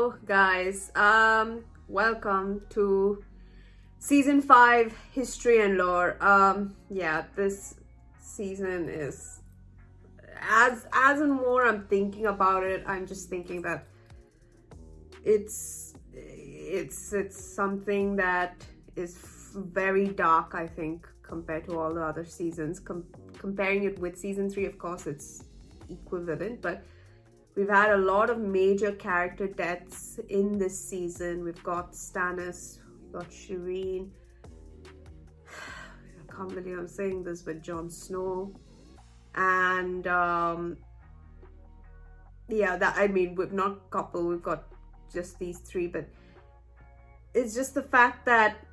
Hello guys, welcome to season 5 history and lore. Yeah, this season is as and more I'm thinking about it, I'm just thinking that it's something that is very dark, I think, compared to all the other seasons. Comparing it with season 3, of course it's equivalent, but we've had a lot of major character deaths in this season. We've got Stannis, we've got Shireen. I can't believe I'm saying this, but Jon Snow. And yeah, that, I mean, we've not couple, we've got just these 3, but it's just the fact that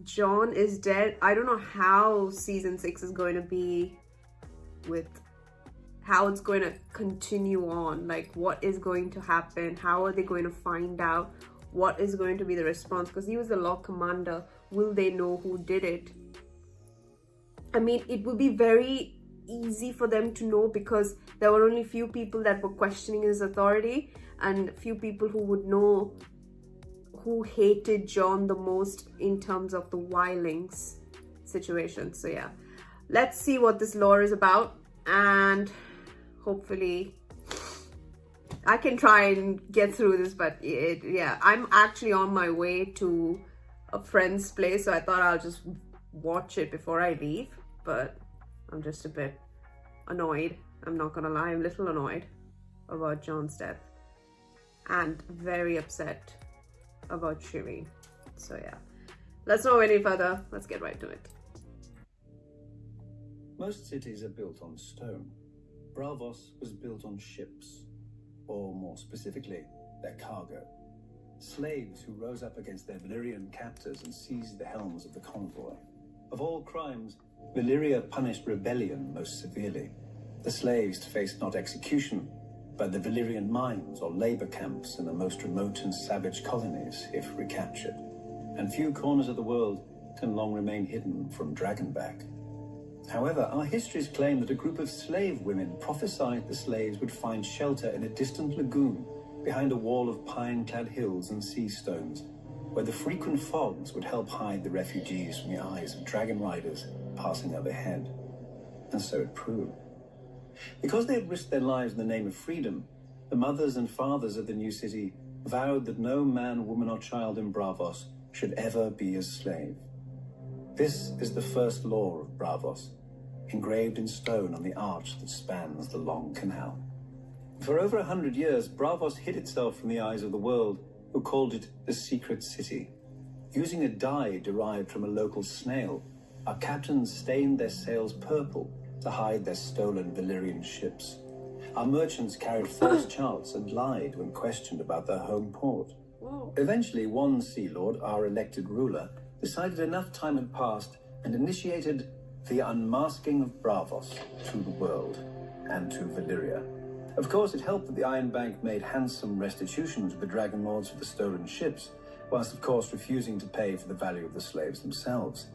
Jon is dead. I don't know how season 6 is going to be, with how it's going to continue on, like what is going to happen, how are they going to find out, what is going to be the response, because he was the Lord Commander. Will they know who did it? I mean, it would be very easy for them to know, because there were only few people that were questioning his authority, and few people who would know who hated Jon the most in terms of the Wildlings situation. So yeah, let's see what this lore is about, and hopefully I can try and get through this. But yeah, I'm actually on my way to a friend's place, so I thought I'll just watch it before I leave, but I'm just a bit annoyed. I'm not gonna lie, I'm a little annoyed about Jon's death and very upset about Shireen. So yeah, let's not go any further, let's get right to it. Most cities are built on stone. Braavos was built on ships, or more specifically, their cargo. Slaves who rose up against their Valyrian captors and seized the helms of the convoy. Of all crimes, Valyria punished rebellion most severely. The slaves faced not execution, but the Valyrian mines or labor camps in the most remote and savage colonies if recaptured. And few corners of the world can long remain hidden from Dragonback. However, our histories claim that a group of slave women prophesied the slaves would find shelter in a distant lagoon behind a wall of pine-clad hills and sea stones, where the frequent fogs would help hide the refugees from the eyes of dragon riders passing overhead. And so it proved. Because they had risked their lives in the name of freedom, the mothers and fathers of the new city vowed that no man, woman, or child in Braavos should ever be a slave. This is the first law of Braavos, engraved in stone on the arch that spans the long canal. For over 100 years, Braavos hid itself from the eyes of the world, who called it the Secret City. Using a dye derived from a local snail, our captains stained their sails purple to hide their stolen Valyrian ships. Our merchants carried false charts and lied when questioned about their home port. Eventually, one Sea Lord, our elected ruler, decided enough time had passed and initiated the unmasking of Braavos to the world and to Valyria. Of course, it helped that the Iron Bank made handsome restitution to the Dragon Lords for the stolen ships, whilst of course refusing to pay for the value of the slaves themselves.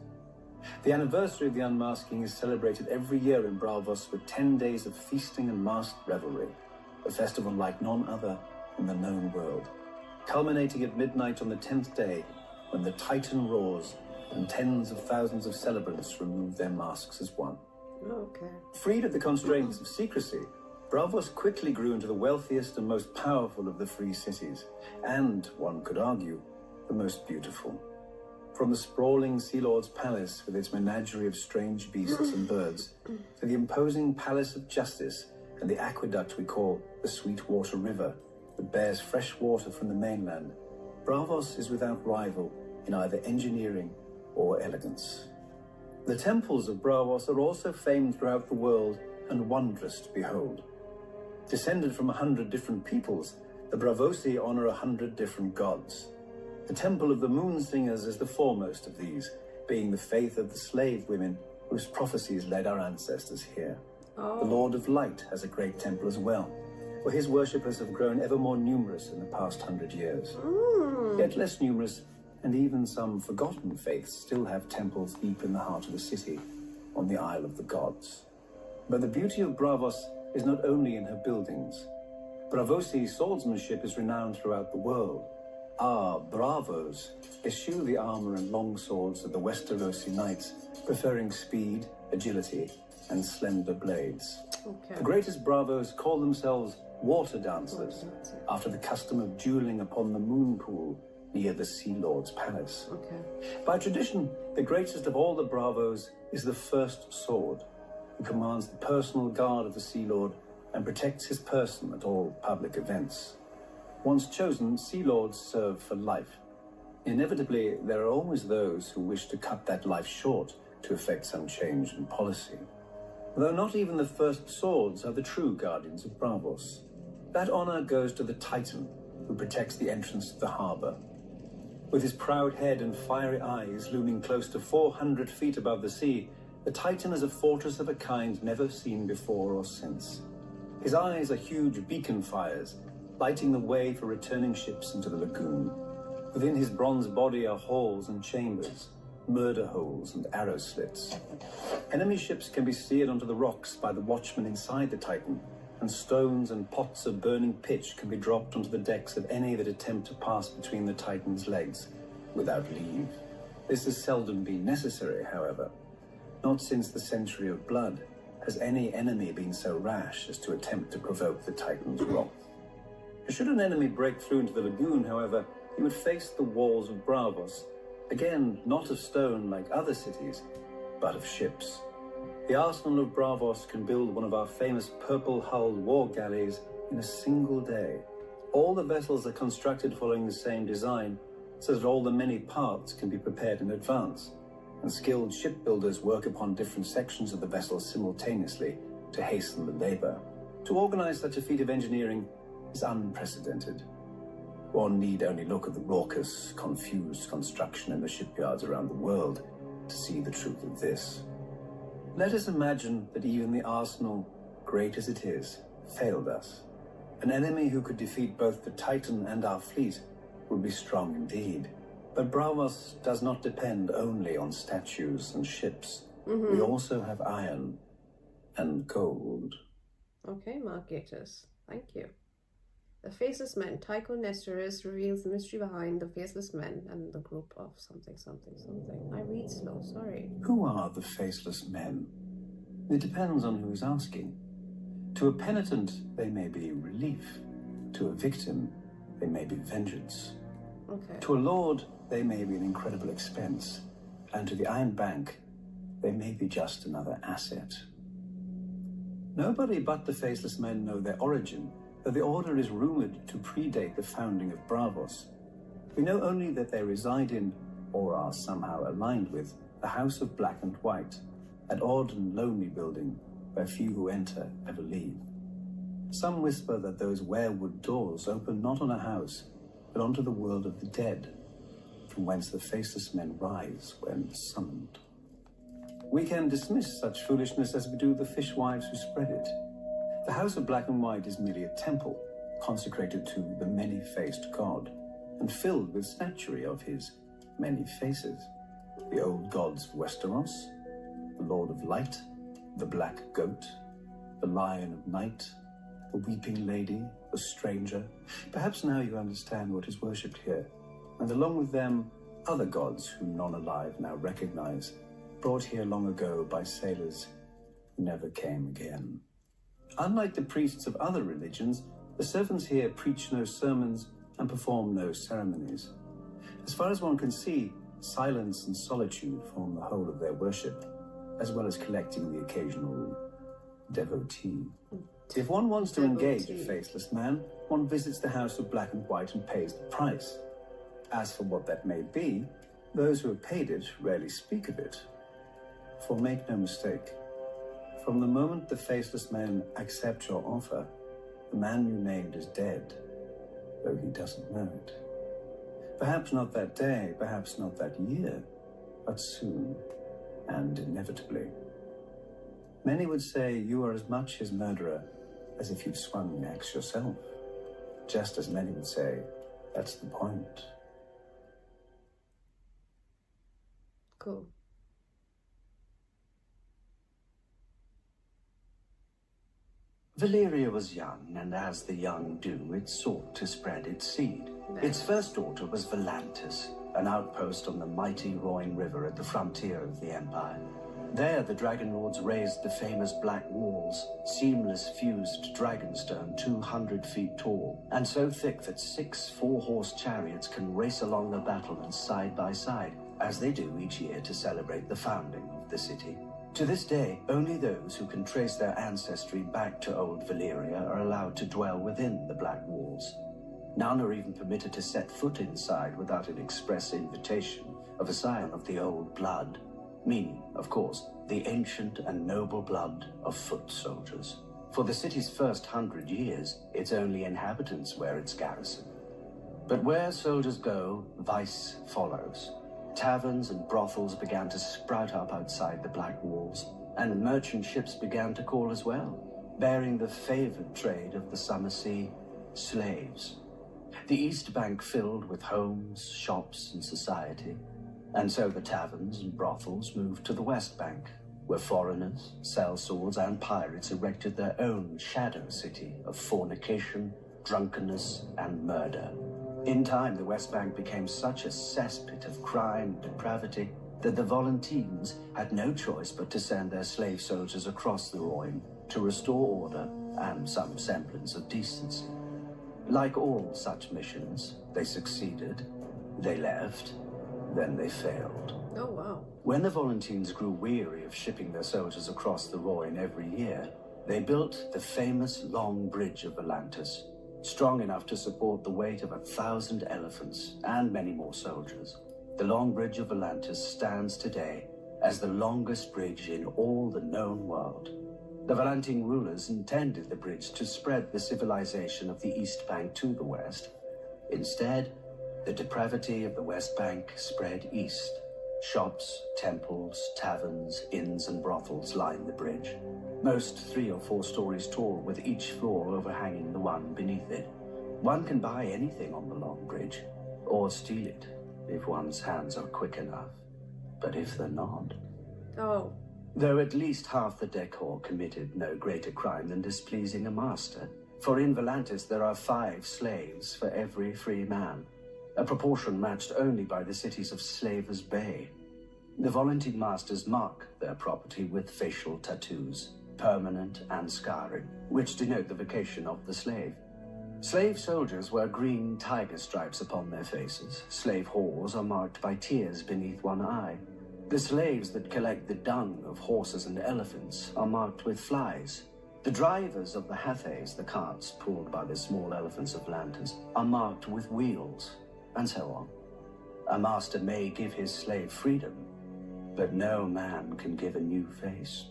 The anniversary of the unmasking is celebrated every year in Braavos with 10 days of feasting and masked revelry, a festival like none other in the known world, culminating at midnight on the 10th day, when the Titan roars and tens of thousands of celebrants remove their masks as one. Okay. Freed of the constraints of secrecy, Braavos quickly grew into the wealthiest and most powerful of the free cities, and, one could argue, the most beautiful. From the sprawling Sea Lord's palace with its menagerie of strange beasts and birds, to the imposing Palace of Justice and the aqueduct we call the Sweetwater River that bears fresh water from the mainland, Braavos is without rival in either engineering or elegance. The temples of Braavos are also famed throughout the world and wondrous to behold. Descended from 100 different peoples, the Braavosi honor 100 different gods. The Temple of the Moon Singers is the foremost of these, being the faith of the slave women whose prophecies led our ancestors here. The Lord of Light has a great temple as well, where his worshippers have grown ever more numerous in the past 100 years. Yet less numerous, and even some forgotten faiths still have temples deep in the heart of the city, on the Isle of the Gods. But the beauty of Braavos is not only in her buildings, Braavosi swordsmanship is renowned throughout the world. Our Braavos eschew the armor and long swords of the Westerosi knights, preferring speed, agility, and slender blades. Okay. The greatest Braavos call themselves water dancers, after the custom of dueling upon the moon pool near the Sea Lord's palace. Okay. By tradition, the greatest of all the Braavos is the First Sword, who commands the personal guard of the Sea Lord and protects his person at all public events. Once chosen, Sea Lords serve for life. Inevitably, there are always those who wish to cut that life short to effect some change in policy. Though not even the First Swords are the true guardians of Braavos. That honor goes to the Titan, who protects the entrance to the harbor. With his proud head and fiery eyes looming close to 400 feet above the sea, the Titan is a fortress of a kind never seen before or since. His eyes are huge beacon fires, lighting the way for returning ships into the lagoon. Within his bronze body are halls and chambers, murder holes and arrow slits. Enemy ships can be steered onto the rocks by the watchmen inside the Titan, and stones and pots of burning pitch can be dropped onto the decks of any that attempt to pass between the Titan's legs without leave. This has seldom been necessary, however. Not since the Century of Blood has any enemy been so rash as to attempt to provoke the Titan's wrath. Should an enemy break through into the lagoon, however, he would face the walls of Braavos, again not of stone like other cities, but of ships. The arsenal of Braavos can build one of our famous purple-hulled war galleys in a single day. All the vessels are constructed following the same design, so that all the many parts can be prepared in advance, and skilled shipbuilders work upon different sections of the vessel simultaneously to hasten the labor. To organize such a feat of engineering is unprecedented. One need only look at the raucous, confused construction in the shipyards around the world to see the truth of this. Let us imagine that even the arsenal, great as it is, failed us. An enemy who could defeat both the Titan and our fleet would be strong indeed. But Braavos does not depend only on statues and ships. We also have iron and gold. Okay, Mark Gatiss. Thank you. The Faceless Men. Tycho Nestoris reveals the mystery behind the Faceless Men and the group of something, something, something. I read slow, sorry. Who are the Faceless Men? It depends on who is asking. To a penitent, they may be relief. To a victim, they may be vengeance. Okay. To a lord, they may be an incredible expense. And to the Iron Bank, they may be just another asset. Nobody but the Faceless Men know their origin, though the order is rumored to predate the founding of Braavos. We know only that they reside in, or are somehow aligned with, the House of Black and White, an odd and lonely building where few who enter ever leave. Some whisper that those weirwood doors open not on a house, but onto the world of the dead, from whence the Faceless Men rise when summoned. We can dismiss such foolishness as we do the fishwives who spread it. The House of Black and White is merely a temple, consecrated to the many-faced god, and filled with statuary of his many faces. The old gods of Westeros, the Lord of Light, the Black Goat, the Lion of Night, the Weeping Lady, the Stranger. Perhaps now you understand what is worshipped here, and along with them, other gods whom none alive now recognize, brought here long ago by sailors who never came again. Unlike the priests of other religions, the servants here preach no sermons and perform no ceremonies. As far as one can see, silence and solitude form the whole of their worship, as well as collecting the occasional devotee. If one wants to engage a faceless man, one visits the House of Black and White and pays the price. As for what that may be, those who have paid it rarely speak of it. For make no mistake, from the moment the Faceless Men accept your offer, the man you named is dead, though he doesn't know it. Perhaps not that day, perhaps not that year, but soon, and inevitably. Many would say you are as much his murderer as if you'd swung the axe yourself, just as many would say that's the point. Cool. Valyria was young, and as the young do, it sought to spread its seed. Its first daughter was Volantis, an outpost on the mighty Roine River at the frontier of the Empire. There, the Dragon Lords raised the famous Black Walls, seamless fused dragonstone 200 feet tall, and so thick that 6 4-horse chariots can race along the battlements side by side, as they do each year to celebrate the founding of the city. To this day, only those who can trace their ancestry back to old Valyria are allowed to dwell within the Black Walls. None are even permitted to set foot inside without an express invitation of a scion of the old blood, meaning, of course, the ancient and noble blood of foot soldiers. For the city's first 100 years, its only inhabitants wear its garrison. But where soldiers go, vice follows. Taverns and brothels began to sprout up outside the Black Walls, and merchant ships began to call as well, bearing the favored trade of the summer sea, slaves. The East Bank filled with homes, shops, and society, and so the taverns and brothels moved to the West Bank, where foreigners, sellswords, and pirates erected their own shadow city of fornication, drunkenness, and murder. In time, the West Bank became such a cesspit of crime and depravity that the Volantines had no choice but to send their slave soldiers across the Roine to restore order and some semblance of decency. Like all such missions, they succeeded, they left, then they failed. Oh, wow. When the Volantines grew weary of shipping their soldiers across the Roine every year, they built the famous Long Bridge of Volantis, strong enough to support the weight of 1,000 elephants and many more soldiers. The Long Bridge of Volantis stands today as the longest bridge in all the known world. The Volantine rulers intended the bridge to spread the civilization of the East Bank to the west. Instead, the depravity of the West Bank spread east. Shops, temples, taverns, inns, and brothels line the bridge, most 3 or 4 stories tall, with each floor overhanging the one beneath it. One can buy anything on the Long Bridge, or steal it, if one's hands are quick enough. But if they're not... Oh. Though at least half the decor committed no greater crime than displeasing a master. For in Volantis there are 5 slaves for every free man, a proportion matched only by the cities of Slavers Bay. The Volantine masters mark their property with facial tattoos, permanent and scarring, which denote the vocation of the slave. Slave soldiers wear green tiger stripes upon their faces. Slave whores are marked by tears beneath one eye. The slaves that collect the dung of horses and elephants are marked with flies. The drivers of the hathays, the carts pulled by the small elephants of Volantis, are marked with wheels, and so on. A master may give his slave freedom, but no man can give a new face.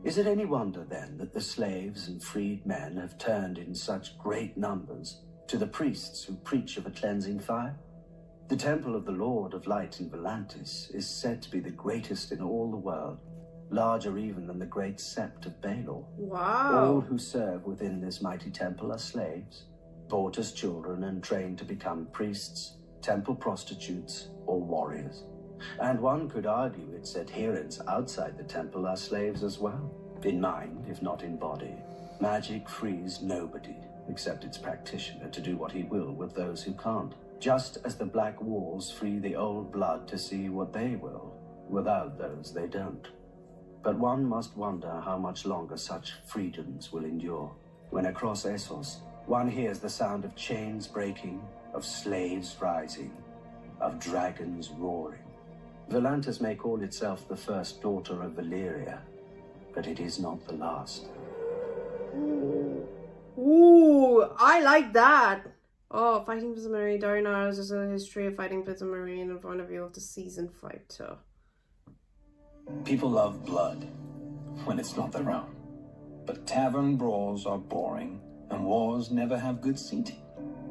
Is it any wonder, then, that the slaves and freed men have turned in such great numbers to the priests who preach of a cleansing fire? The Temple of the Lord of Light in Volantis is said to be the greatest in all the world, larger even than the great sept of Baelor. Wow. All who serve within this mighty temple are slaves, bought as children and trained to become priests, temple prostitutes, or warriors. And one could argue its adherents outside the temple are slaves as well, in mind, if not in body. Magic frees nobody, except its practitioner, to do what he will with those who can't, just as the Black Walls free the old blood to see what they will. Without those, they don't. But one must wonder how much longer such freedoms will endure, when across Essos, one hears the sound of chains breaking, of slaves rising, of dragons roaring. Volantis may call itself the first daughter of Valyria, but it is not the last. Ooh, I like that. Oh, fighting for the Marine. Darnars is a history of fighting for the Marine in front of you of the seasoned fighter. People love blood when it's not their own. But tavern brawls are boring, and wars never have good seating.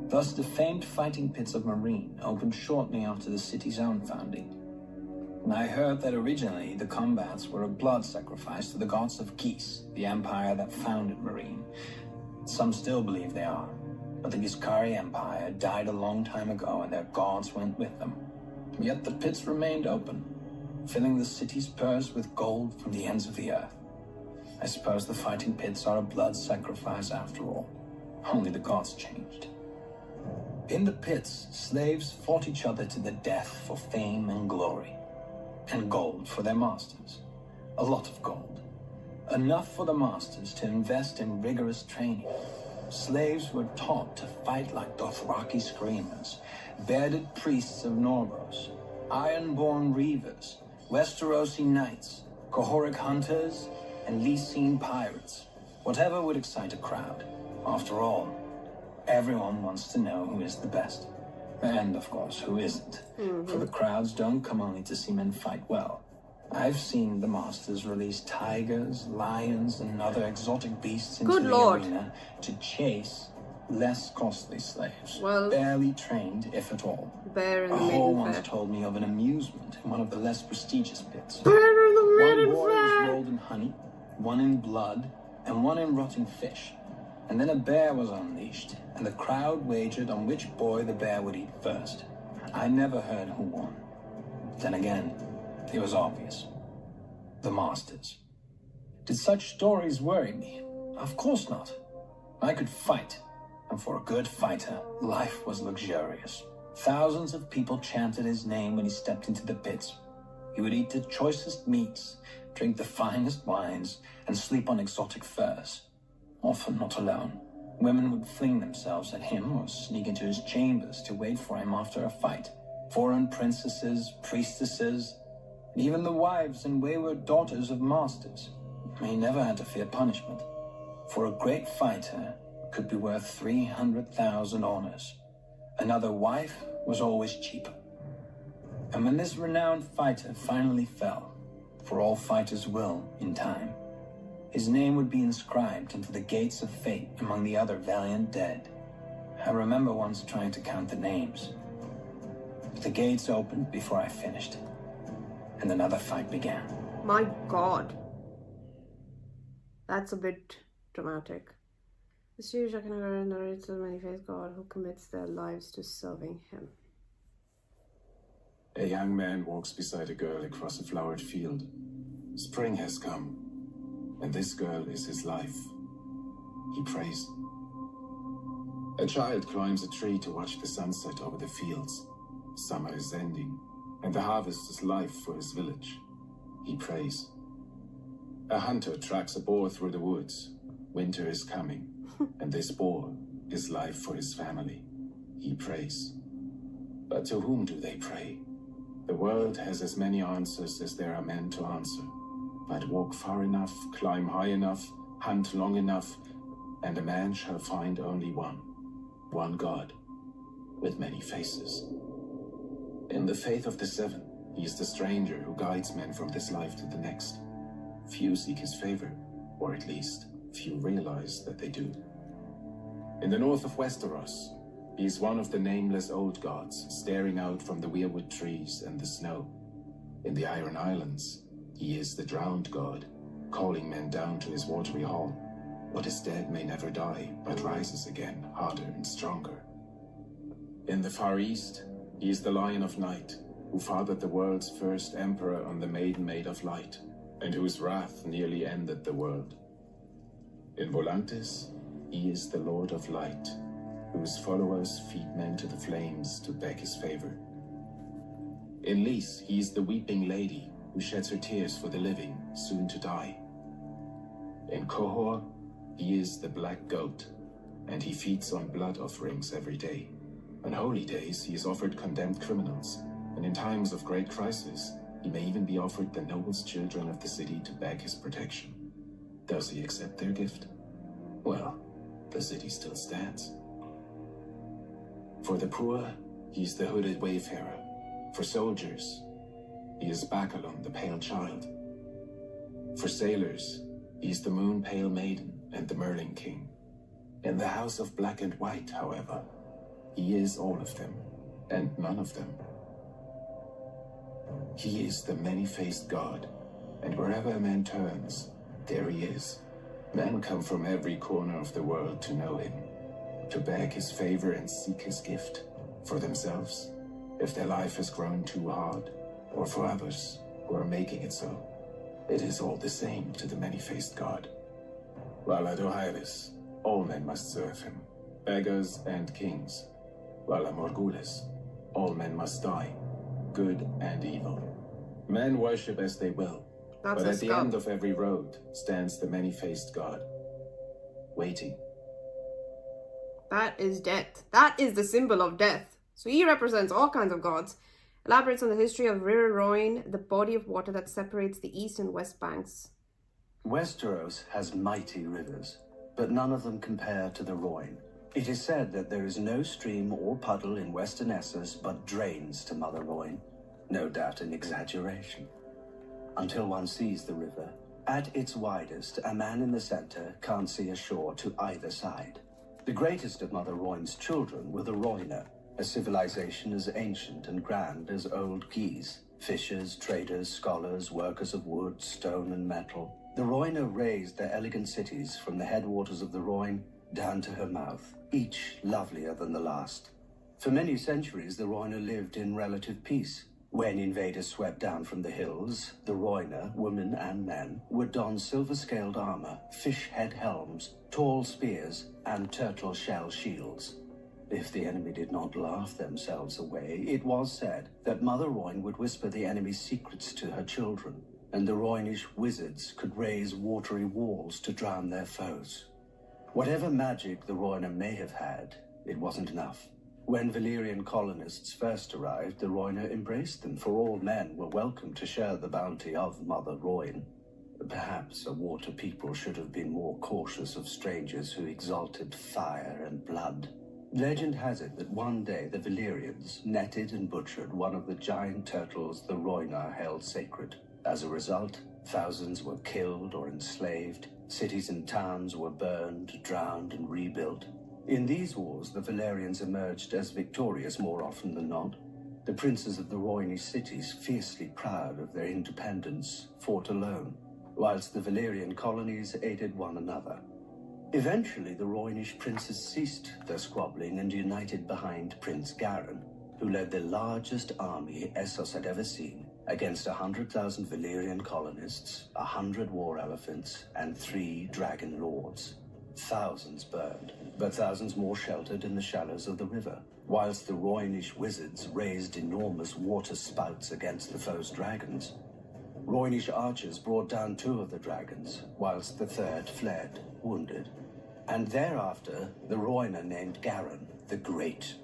Thus, the famed fighting pits of Marine opened shortly after the city's own founding. And I heard that originally the combats were a blood sacrifice to the gods of Geese, the empire that founded Marine. Some still believe they are, but the Giscari Empire died a long time ago and their gods went with them. Yet the pits remained open, filling the city's purse with gold from the ends of the earth. I suppose the fighting pits are a blood sacrifice after all. Only the gods changed. In the pits, slaves fought each other to the death for fame and glory. And gold for their masters. A lot of gold. Enough for the masters to invest in rigorous training. Slaves were taught to fight like Dothraki screamers, bearded priests of Norgros, iron-born reavers, Westerosi knights, Cohoric hunters, and Lysine pirates. Whatever would excite a crowd. After all, everyone wants to know who is the best. And, of course, who isn't. For the crowds don't come only to see men fight well. I've seen the masters release tigers, lions, and other exotic beasts into the arena to chase less costly slaves. Well, barely trained, if at all. Bear in the Hall Maiden once Fair. told me of an amusement in one of the less prestigious pits. Bear in the One Maiden boar was Fair! rolled in honey, one in blood, and one in rotting fish. And then a bear was unleashed, and the crowd wagered on which boy the bear would eat first. I never heard who won. Then again, it was obvious. The masters. Did such stories worry me? Of course not. I could fight, and for a good fighter, life was luxurious. Thousands of people chanted his name when he stepped into the pits. He would eat the choicest meats, drink the finest wines, and sleep on exotic furs. Often not alone. Women would fling themselves at him or sneak into his chambers to wait for him after a fight. Foreign princesses, priestesses, and even the wives and wayward daughters of masters. He never had to fear punishment. For a great fighter could be worth 300,000 honors. Another wife was always cheaper. And when this renowned fighter finally fell, for all fighters will in time, his name would be inscribed into the gates of fate among the other valiant dead. I remember once trying to count the names. But the gates opened before I finished, and another fight began. My God. That's a bit dramatic. The series narrates the many-faced God who commits their lives to serving him. A young man walks beside a girl across a flowered field. Spring has come, and this girl is his life. He prays. A child climbs a tree to watch the sunset over the fields. Summer is ending, and the harvest is life for his village. He prays. A hunter tracks a boar through the woods. Winter is coming, and this boar is life for his family. He prays. But to whom do they pray? The world has as many answers as there are men to answer. But walk far enough, climb high enough, hunt long enough, and a man shall find only one God, with many faces. In the faith of the Seven, he is the stranger who guides men from this life to the next. Few seek his favor, or at least, few realize that they do. In the north of Westeros, he is one of the nameless old gods, staring out from the weirwood trees and the snow. In the Iron Islands, he is the drowned god, calling men down to his watery hall. What is dead may never die, but rises again, harder and stronger. In the Far East, he is the Lion of Night, who fathered the world's first emperor on the Maiden Maid of Light, and whose wrath nearly ended the world. In Volantis, he is the Lord of Light, whose followers feed men to the flames to beg his favor. In Lys, he is the Weeping Lady, who sheds her tears for the living, soon to die. In Qohor, he is the Black Goat, and he feeds on blood offerings every day. On holy days, he is offered condemned criminals, and in times of great crisis, he may even be offered the noblest children of the city to beg his protection. Does he accept their gift? Well, the city still stands. For the poor, he is the hooded wayfarer. For soldiers, he is Bacalon, the pale child. For sailors, he is the moon pale maiden and the Merling king. In the house of Black and White, however, he is all of them, and none of them. He is the many-faced god, and wherever a man turns, there he is. Men come from every corner of the world to know him, to beg his favor and seek his gift, for themselves, if their life has grown too hard, or for others who are making it so. It is all the same to the many-faced god. While at Osiris, all men must serve him, beggars and kings. While at Morgulis, all men must die, good and evil. Men worship as they will, That's but a at the skull. end of every road stands the many-faced god, waiting. That is death. That is the symbol of death. So he represents all kinds of gods. Elaborates on the history of River Roine, the body of water that separates the east and west banks. Westeros has mighty rivers, but none of them compare to the Roine. It is said that there is no stream or puddle in western Essos but drains to Mother Roine. No doubt an exaggeration. Until one sees the river, at its widest, a man in the center can't see a shore to either side. The greatest of Mother Roine's children were the Roiner, a civilization as ancient and grand as old Geese. Fishers, traders, scholars, workers of wood, stone, and metal. The Roiner raised their elegant cities from the headwaters of the Roine down to her mouth, each lovelier than the last. For many centuries, the Roiner lived in relative peace. When invaders swept down from the hills, the Roiner, women and men, would don silver-scaled armor, fish-head helms, tall spears, and turtle-shell shields. If the enemy did not laugh themselves away, it was said that Mother Roine would whisper the enemy's secrets to her children, and the Roinish wizards could raise watery walls to drown their foes. Whatever magic the Roiner may have had, it wasn't enough. When Valyrian colonists first arrived, the Roiner embraced them, for all men were welcome to share the bounty of Mother Roine. Perhaps a water people should have been more cautious of strangers who exalted fire and blood. Legend has it that one day the Valyrians netted and butchered one of the giant turtles the Roiner held sacred. As a result, thousands were killed or enslaved, cities and towns were burned, drowned, and rebuilt. In these wars, the Valyrians emerged as victorious more often than not. The princes of the Roinish cities, fiercely proud of their independence, fought alone, whilst the Valyrian colonies aided one another. Eventually, the Roinish princes ceased their squabbling and united behind Prince Garin, who led the largest army Essos had ever seen, against 100,000 Valyrian colonists, 100 war elephants, and 3 dragon lords. Thousands burned, but thousands more sheltered in the shallows of the river, whilst the Roinish wizards raised enormous water spouts against the foe's dragons. Roinish archers brought down 2 of the dragons, whilst the 3rd fled, wounded. And thereafter, the Roiner named Garin the Great.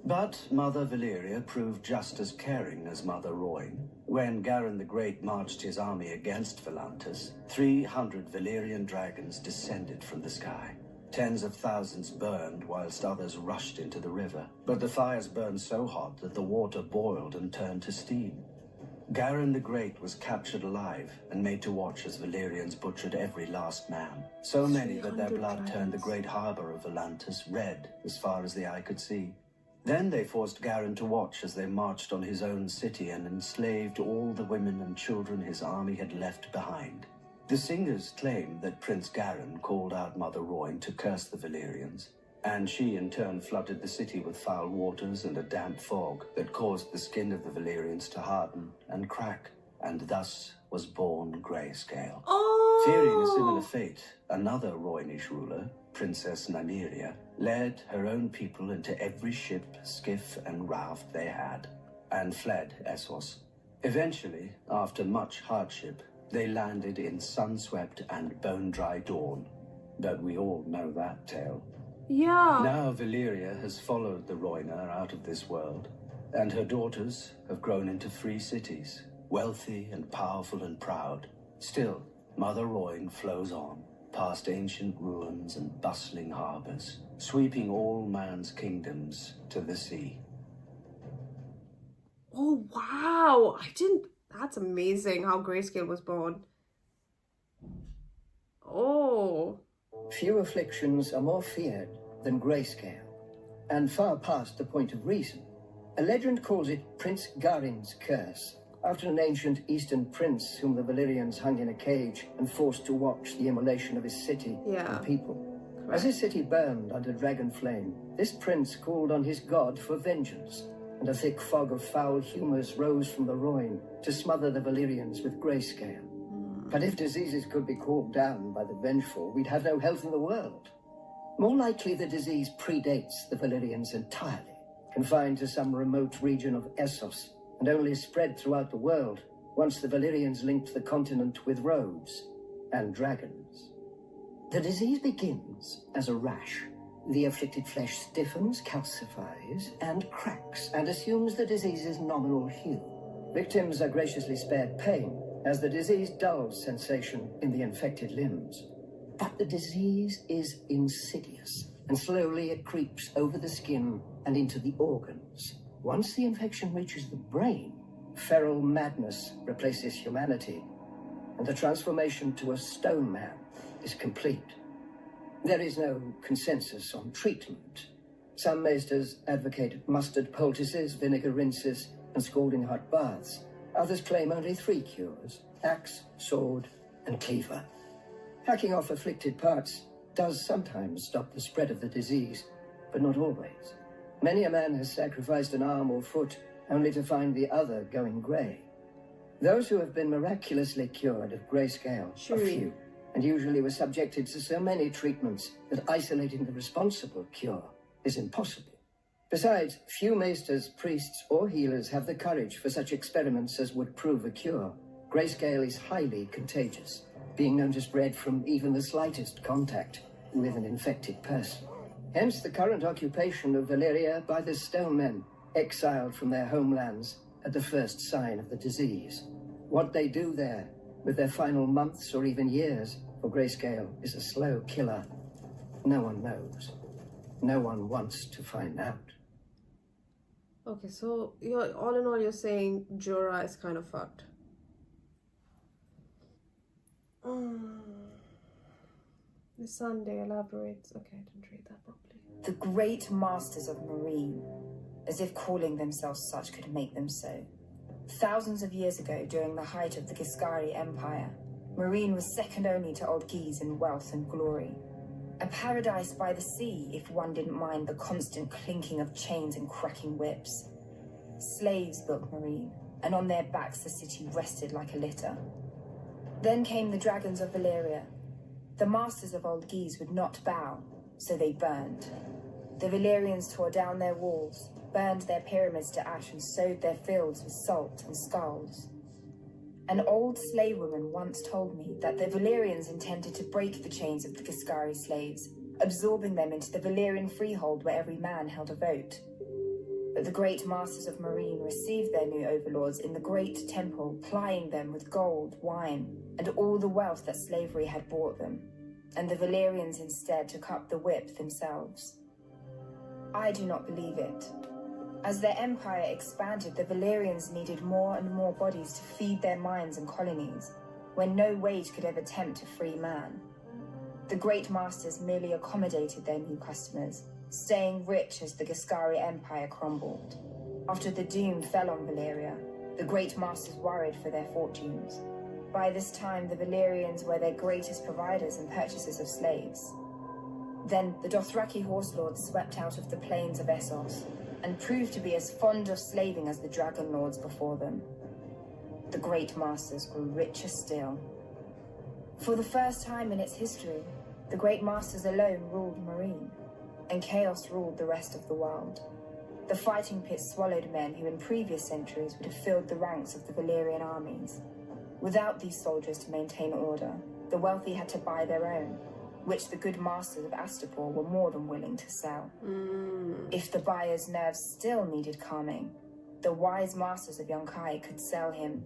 But Mother Valyria proved just as caring as Mother Roine. When Garin the Great marched his army against Volantis, 300 Valyrian dragons descended from the sky. Tens of thousands burned whilst others rushed into the river, but the fires burned so hot that the water boiled and turned to steam. Garin the Great was captured alive and made to watch as Valyrians butchered every last man. So many that their blood turned the great harbour of Volantis red as far as the eye could see. Then they forced Garin to watch as they marched on his own city and enslaved all the women and children his army had left behind. The singers claim that Prince Garin called out Mother Roine to curse the Valyrians, and she in turn flooded the city with foul waters and a damp fog that caused the skin of the Valyrians to harden and crack, and thus was born Greyscale. Oh! Fearing a similar fate, another Roinish ruler, Princess Nymeria, led her own people into every ship, skiff, and raft they had, and fled Essos. Eventually, after much hardship, they landed in sun-swept and bone-dry Dawn. But we all know that tale. Yeah. Now Valyria has followed the Roiner out of this world, and her daughters have grown into free cities, wealthy and powerful and proud. Still, Mother Roine flows on, past ancient ruins and bustling harbors, sweeping all man's kingdoms to the sea. Oh, wow. That's amazing how Greyscale was born. Oh. Few afflictions are more feared than Greyscale, and far past the point of reason. A legend calls it Prince Garin's curse, after an ancient eastern prince whom the Valyrians hung in a cage and forced to watch the immolation of his city and people. As his city burned under dragon flame, this prince called on his god for vengeance, and a thick fog of foul humours rose from the Roine to smother the Valyrians with Greyscale. But if diseases could be called down by the vengeful, we'd have no health in the world. More likely the disease predates the Valyrians entirely, confined to some remote region of Essos, and only spread throughout the world once the Valyrians linked the continent with roads and dragons. The disease begins as a rash. The afflicted flesh stiffens, calcifies, and cracks, and assumes the disease's nominal hue. Victims are graciously spared pain, as the disease dulls sensation in the infected limbs. But the disease is insidious, and slowly it creeps over the skin and into the organs. Once the infection reaches the brain, feral madness replaces humanity, and the transformation to a stone man is complete. There is no consensus on treatment. Some maesters advocate mustard poultices, vinegar rinses, and scalding hot baths. Others claim only 3 cures: axe, sword, and cleaver. Hacking off afflicted parts does sometimes stop the spread of the disease, but not always. Many a man has sacrificed an arm or foot only to find the other going grey. Those who have been miraculously cured of Greyscale are few, and usually were subjected to so many treatments that isolating the responsible cure is impossible. Besides, few maesters, priests, or healers have the courage for such experiments as would prove a cure. Greyscale is highly contagious, being known to spread from even the slightest contact with an infected person. Hence the current occupation of Valyria by the Stone Men, exiled from their homelands at the first sign of the disease. What they do there, with their final months or even years, for Greyscale is a slow killer. No one knows. No one wants to find out. Okay, so all in all, you're saying Jorah is kind of fucked. The Sunday elaborates. Okay, I didn't read that properly. The great masters of Meereen, as if calling themselves such could make them so. Thousands of years ago, during the height of the Giscari Empire, Meereen was second only to Old Geese in wealth and glory. A paradise by the sea, if one didn't mind the constant clinking of chains and cracking whips. Slaves built Meereen, and on their backs the city rested like a litter. Then came the dragons of Valyria. The masters of Old Geese would not bow, so they burned. The Valyrians tore down their walls, burned their pyramids to ash, and sowed their fields with salt and skulls. An old slave woman once told me that the Valyrians intended to break the chains of the Giscari slaves, absorbing them into the Valyrian freehold where every man held a vote. But the great masters of Meereen received their new overlords in the great temple, plying them with gold, wine, and all the wealth that slavery had brought them, and the Valyrians instead took up the whip themselves. I do not believe it. As their empire expanded, the Valyrians needed more and more bodies to feed their mines and colonies, when no wage could ever tempt a free man. The great masters merely accommodated their new customers, staying rich as the Giscari Empire crumbled. After the doom fell on Valyria, the great masters worried for their fortunes. By this time, the Valyrians were their greatest providers and purchasers of slaves. Then the Dothraki horse lords swept out of the plains of Essos, and proved to be as fond of slaving as the dragon lords before them. The great masters grew richer still. For the first time in its history, the great masters alone ruled Meereen, and chaos ruled the rest of the world. The fighting pits swallowed men who in previous centuries would have filled the ranks of the Valyrian armies. Without these soldiers to maintain order, the wealthy had to buy their own, which the good masters of Astapor were more than willing to sell. If the buyer's nerves still needed calming, the wise masters of Yunkai could sell him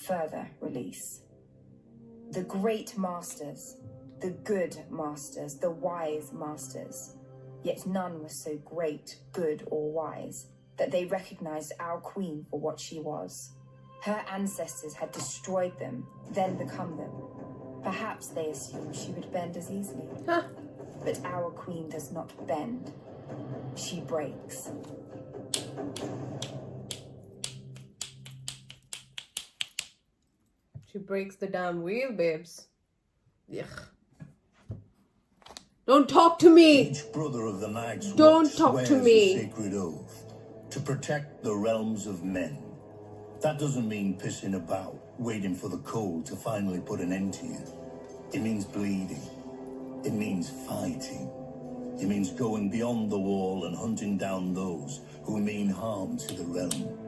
further release. The great masters, the good masters, the wise masters, yet none was so great, good, or wise that they recognized our queen for what she was. Her ancestors had destroyed them, then become them. Perhaps they assumed she would bend as easily. But our queen does not bend. She breaks. She breaks the damn wheel, babes. Yuck. Don't talk to me! Each brother of the Night's Don't Watch talk to swears me. a sacred oath to protect the realms of men. That doesn't mean pissing about, waiting for the cold to finally put an end to you. It means bleeding. It means fighting. It means going beyond the wall and hunting down those who mean harm to the realm.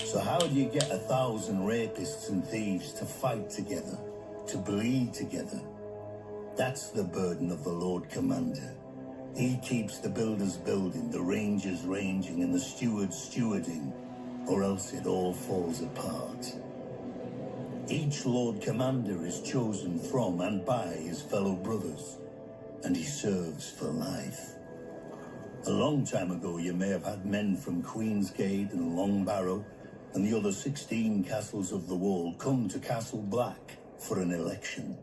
So how do you get 1,000 rapists and thieves to fight together, to bleed together? That's the burden of the Lord Commander. He keeps the builders building, the rangers ranging, and the stewards stewarding, or else it all falls apart. Each Lord Commander is chosen from and by his fellow brothers, and he serves for life. A long time ago, you may have had men from Queensgate and Long Barrow and the other 16 castles of the wall come to Castle Black for an election.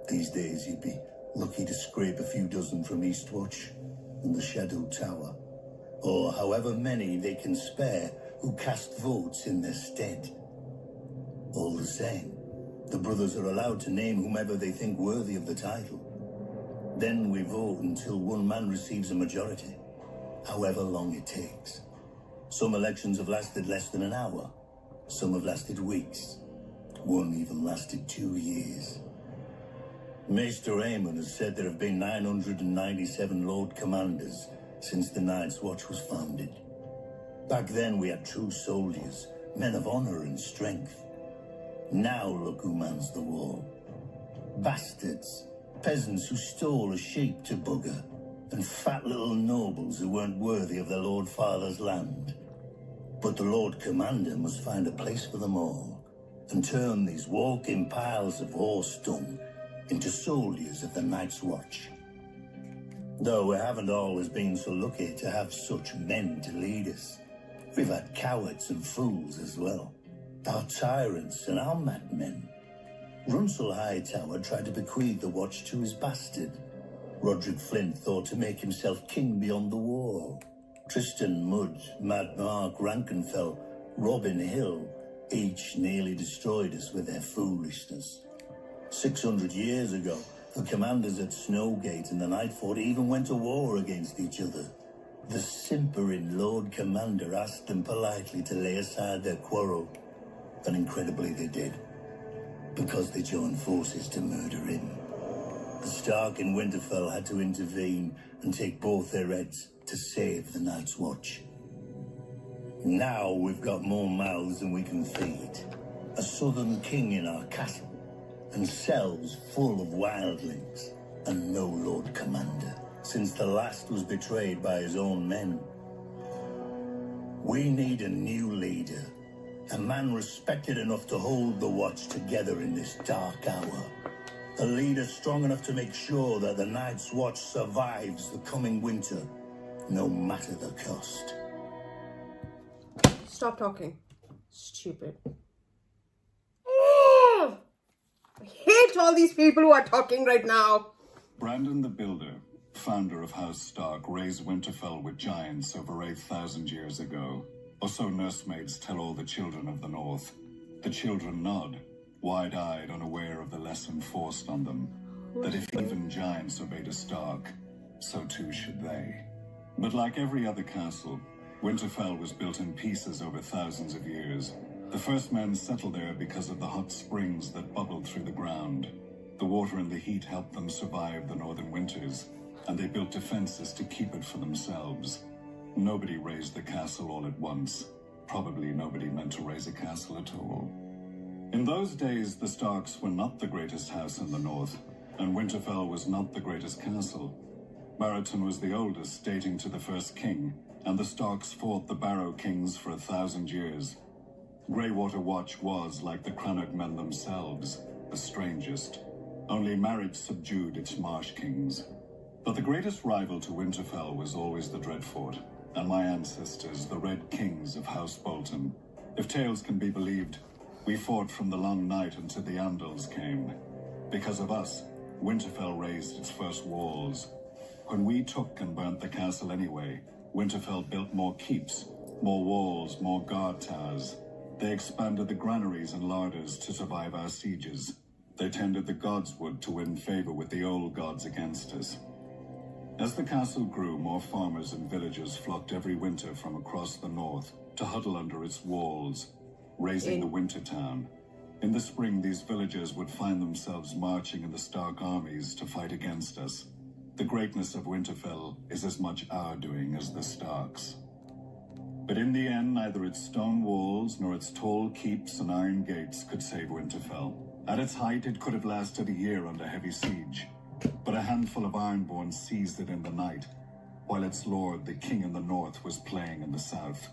These days, you'd be lucky to scrape a few dozen from Eastwatch and the Shadow Tower, or however many they can spare who cast votes in their stead. All the same, the brothers are allowed to name whomever they think worthy of the title. Then we vote until one man receives a majority, however long it takes. Some elections have lasted less than an hour. Some have lasted weeks. One even lasted 2 years. Maester Aemon has said there have been 997 Lord Commanders since the Night's Watch was founded. Back then we had true soldiers, men of honor and strength. Now look who mans the wall. Bastards, peasants who stole a sheep to bugger, and fat little nobles who weren't worthy of their Lord Father's land. But the Lord Commander must find a place for them all, and turn these walking piles of horse dung into soldiers of the Night's Watch. Though we haven't always been so lucky to have such men to lead us. We've had cowards and fools as well. Our tyrants and our madmen. Runsel Hightower tried to bequeath the watch to his bastard. Roderick Flint thought to make himself king beyond the wall. Tristan Mudd, Mad Mark Rankenfell, Robin Hill, each nearly destroyed us with their foolishness. 600 years ago, the commanders at Snowgate and the Nightfort even went to war against each other. The simpering Lord Commander asked them politely to lay aside their quarrel, and incredibly they did, because they joined forces to murder him. The Stark in Winterfell had to intervene and take both their heads to save the Night's Watch. Now we've got more mouths than we can feed, a southern king in our castle, and cells full of wildlings, and no Lord Commander, since the last was betrayed by his own men. We need a new leader, a man respected enough to hold the watch together in this dark hour. A leader strong enough to make sure that the Night's Watch survives the coming winter, no matter the cost. Stop talking. Stupid. Oh! I hate all these people who are talking right now. Brandon the Builder, founder of House Stark, raised Winterfell with giants over 8,000 years ago. Or so nursemaids tell all the children of the North. The children nod, wide-eyed, unaware of the lesson forced on them, that if even giants obeyed a Stark, so too should they. But like every other castle, Winterfell was built in pieces over thousands of years. The first men settled there because of the hot springs that bubbled through the ground. The water and the heat helped them survive the northern winters, and they built defenses to keep it for themselves. Nobody raised the castle all at once. Probably nobody meant to raise a castle at all. In those days, the Starks were not the greatest house in the north, and Winterfell was not the greatest castle. Baratheon was the oldest, dating to the first king, and the Starks fought the Barrow kings for 1,000 years. Greywater Watch was, like the Crannog men themselves, the strangest. Only marriage subdued its marsh kings. But the greatest rival to Winterfell was always the Dreadfort, and my ancestors, the Red Kings of House Bolton. If tales can be believed, we fought from the long night until the Andals came. Because of us, Winterfell raised its first walls. When we took and burnt the castle anyway, Winterfell built more keeps, more walls, more guard towers. They expanded the granaries and larders to survive our sieges. They tended the godswood to win favor with the old gods against us. As the castle grew, more farmers and villagers flocked every winter from across the north to huddle under its walls. raising the winter town. In the spring, these villagers would find themselves marching in the Stark armies to fight against us. The greatness of Winterfell is as much our doing as the Starks. But in the end, neither its stone walls nor its tall keeps and iron gates could save Winterfell. At its height, it could have lasted a year under heavy siege, but a handful of Ironborn seized it in the night, while its lord, the king in the north, was playing in the south.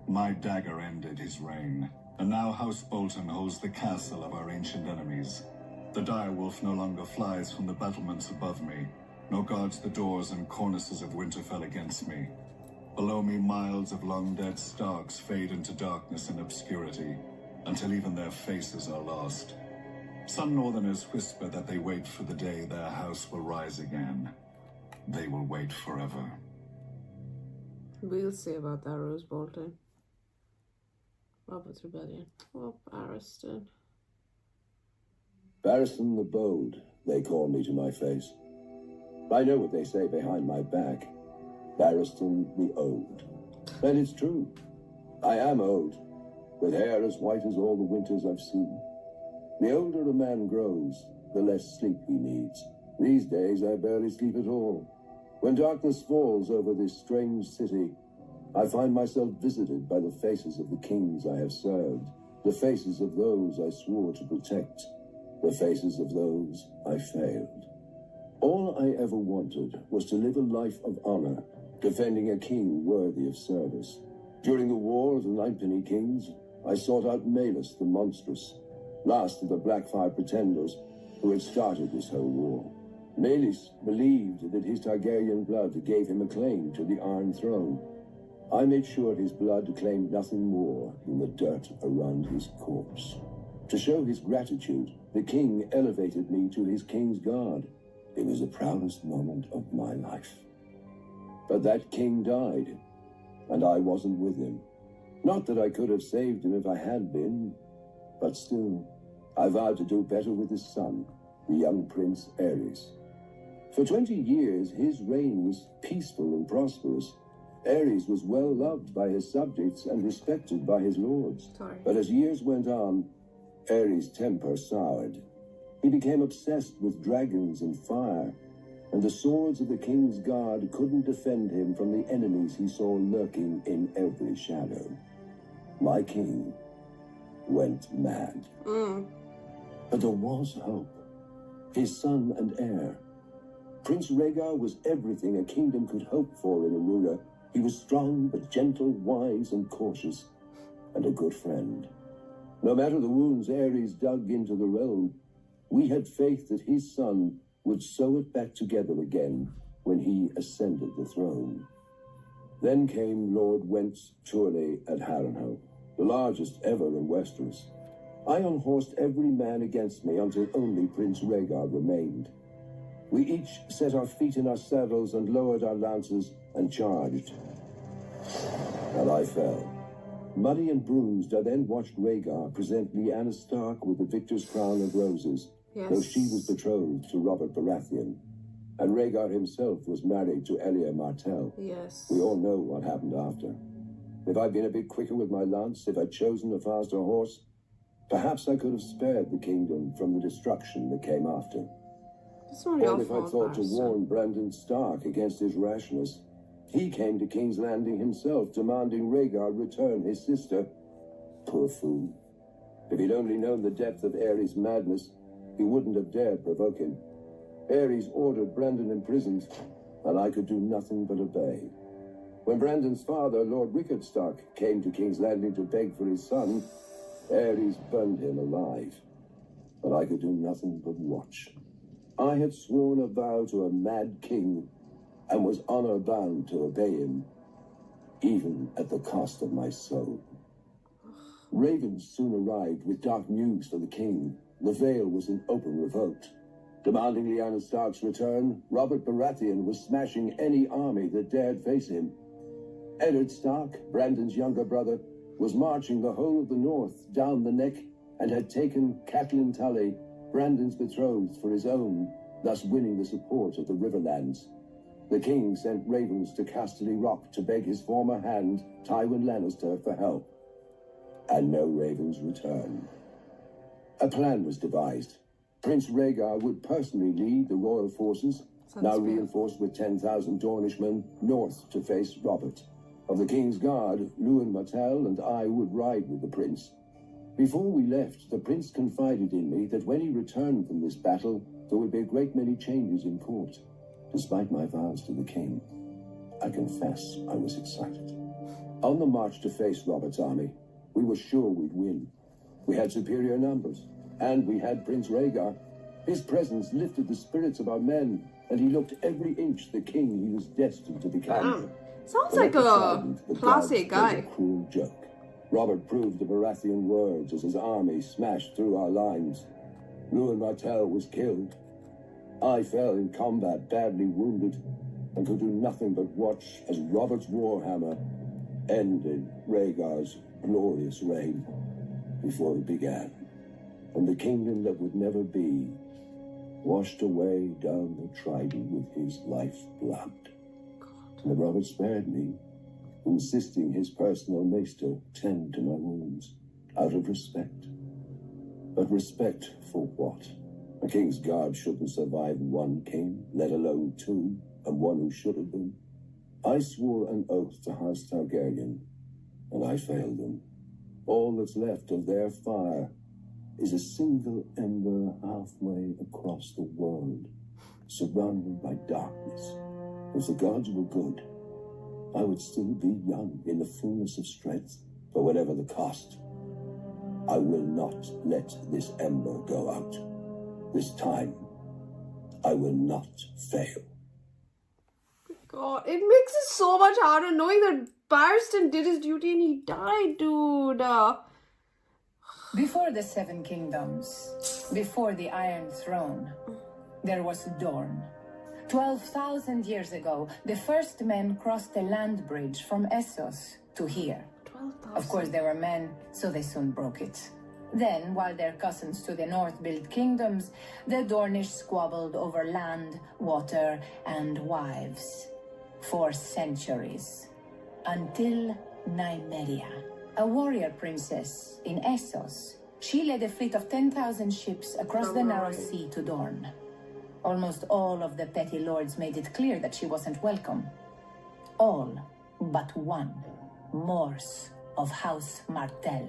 My dagger ended his reign, and now House Bolton holds the castle of our ancient enemies. The direwolf no longer flies from the battlements above me, nor guards the doors and cornices of Winterfell against me. Below me, miles of long-dead Starks fade into darkness and obscurity, until even their faces are lost. Some Northerners whisper that they wait for the day their house will rise again. They will wait forever. We'll see about that, Rose Bolton. Robert's Rebellion. Oh, Barristan. Barristan the Bold, they call me to my face. I know what they say behind my back. Barristan the Old. And it's true. I am old, with hair as white as all the winters I've seen. The older a man grows, the less sleep he needs. These days I barely sleep at all. When darkness falls over this strange city, I find myself visited by the faces of the kings I have served, the faces of those I swore to protect, the faces of those I failed. All I ever wanted was to live a life of honor, defending a king worthy of service. During the War of the Ninepenny Kings, I sought out Malus the Monstrous, last of the Blackfire pretenders who had started this whole war. Malus believed that his Targaryen blood gave him a claim to the Iron Throne. I made sure his blood claimed nothing more than the dirt around his corpse. To show his gratitude, the king elevated me to his king's guard. It was the proudest moment of my life. But that king died, and I wasn't with him. Not that I could have saved him if I had been, but still, I vowed to do better with his son, the young Prince Aerys. For 20 years, his reign was peaceful and prosperous. Aerys was well loved by his subjects and respected by his lords. But as years went on, Aerys' temper soured. He became obsessed with dragons and fire, and the swords of the king's guard couldn't defend him from the enemies he saw lurking in every shadow. My king went mad. But there was hope. His son and heir. Prince Rhaegar was everything a kingdom could hope for in a ruler. He was strong but gentle, wise and cautious, and a good friend. No matter the wounds Aerys dug into the realm, we had faith that his son would sew it back together again when he ascended the throne. Then came Lord Went's tourney at Harrenhal, the largest ever in Westeros. I unhorsed every man against me until only Prince Rhaegar remained. We each set our feet in our saddles and lowered our lances and charged. And I fell. Muddy and bruised, I then watched Rhaegar present Lyanna Stark with the victor's crown of roses, though she was betrothed to Robert Baratheon. And Rhaegar himself was married to Elia Martell. We all know what happened after. If I'd been a bit quicker with my lance, if I'd chosen a faster horse, perhaps I could have spared the kingdom from the destruction that came after. Or if I'd thought to warn Brandon Stark against his rashness. He came to King's Landing himself, demanding Rhaegar return his sister. Poor fool. If he'd only known the depth of Aerys' madness, he wouldn't have dared provoke him. Aerys ordered Brandon imprisoned, and I could do nothing but obey. When Brandon's father, Lord Rickard Stark, came to King's Landing to beg for his son, Aerys burned him alive, but I could do nothing but watch. I had sworn a vow to a mad king, and was honor-bound to obey him, even at the cost of my soul. Ravens soon arrived with dark news for the king. The Vale was in open revolt. Demanding Lyanna Stark's return, Robert Baratheon was smashing any army that dared face him. Eddard Stark, Brandon's younger brother, was marching the whole of the north down the neck and had taken Catelyn Tully, Brandon's betrothed, for his own, thus winning the support of the Riverlands. The king sent ravens to Casterly Rock to beg his former hand, Tywin Lannister, for help. and no ravens returned. A plan was devised. Prince Rhaegar would personally lead the royal forces, now reinforced with 10,000 Dornishmen, north to face Robert. Of the King's Guard, Lewin Martell and I would ride with the prince. Before we left, the prince confided in me that when he returned from this battle, there would be a great many changes in court. Despite my vows to the king, I confess I was excited. On the march to face Robert's army, we were sure we'd win. We had superior numbers, and we had Prince Rhaegar. His presence lifted the spirits of our men, and he looked every inch the king he was destined to become. Sounds like a classic guy. A cruel joke. Robert proved the Baratheon words as his army smashed through our lines. Lewin Martell was killed. I fell in combat, badly wounded, and could do nothing but watch as Robert's warhammer ended Rhaegar's glorious reign before it began. And the kingdom that would never be washed away down the Trident with his life's blood. And Robert spared me, insisting his personal maester tend to my wounds, out of respect. But respect for what? A king's guard shouldn't survive one king, let alone two, and one who should have been. I swore an oath to House Targaryen, and I failed them. All that's left of their fire is a single ember halfway across the world, surrounded by darkness. If the gods were good, I would still be young in the fullness of strength, but whatever the cost, I will not let this ember go out. This time, I will not fail. God, it makes it so much harder knowing that Barristan did his duty and he died, dude. Before the Seven Kingdoms, before the Iron Throne, there was Dorne. 12,000 years ago, the first men crossed the land bridge from Essos to here. 12,000. Of course, they were men, so they soon broke it. Then, while their cousins to the north built kingdoms, the Dornish squabbled over land, water, and wives. For centuries. Until Nymeria, a warrior princess in Essos. She led a fleet of 10,000 ships across the narrow sea to Dorne. Almost all of the petty lords made it clear that she wasn't welcome. All but one, Mors of House Martell.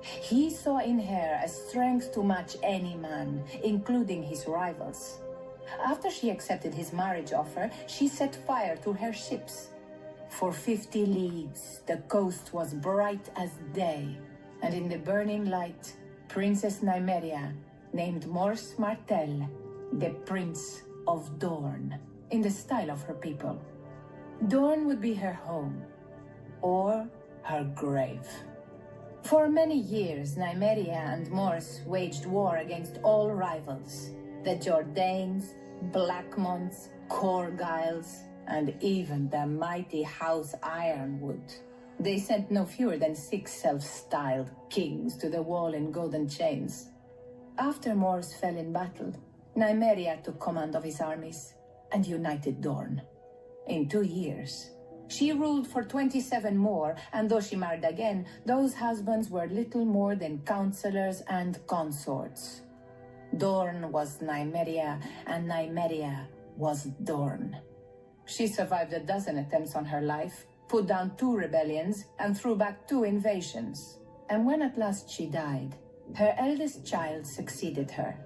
He saw in her a strength to match any man, including his rivals. After she accepted his marriage offer, she set fire to her ships. For 50 leagues, the coast was bright as day, and in the burning light, Princess Nymeria named Mors Martell the Prince of Dorne, in the style of her people. Dorne would be her home, or her grave. For many years, Nymeria and Mors waged war against all rivals. The Jordanes, Blackmonts, Corgyles, and even the mighty House Ironwood. They sent no fewer than 6 self-styled kings to the wall in golden chains. After Mors fell in battle, Nymeria took command of his armies and united Dorne. In 2 years, she ruled for 27 more, and though she married again, those husbands were little more than counselors and consorts. Dorne was Nymeria, and Nymeria was Dorne. She survived a dozen attempts on her life, put down 2 rebellions, and threw back 2 invasions. And when at last she died, her eldest child succeeded her,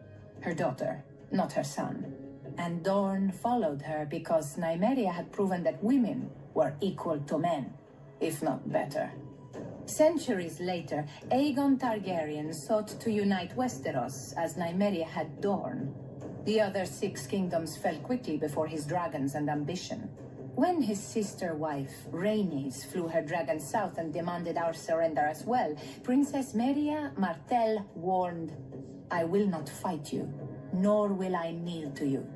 her daughter, not her son. And Dorne followed her because Nymeria had proven that women were equal to men, if not better. Centuries later, Aegon Targaryen sought to unite Westeros as Nymeria had Dorne. The other 6 kingdoms fell quickly before his dragons and ambition. When his sister wife, Rhaenys, flew her dragon south and demanded our surrender as well, Princess Meria Martell warned, "I will not fight you, nor will I kneel to you.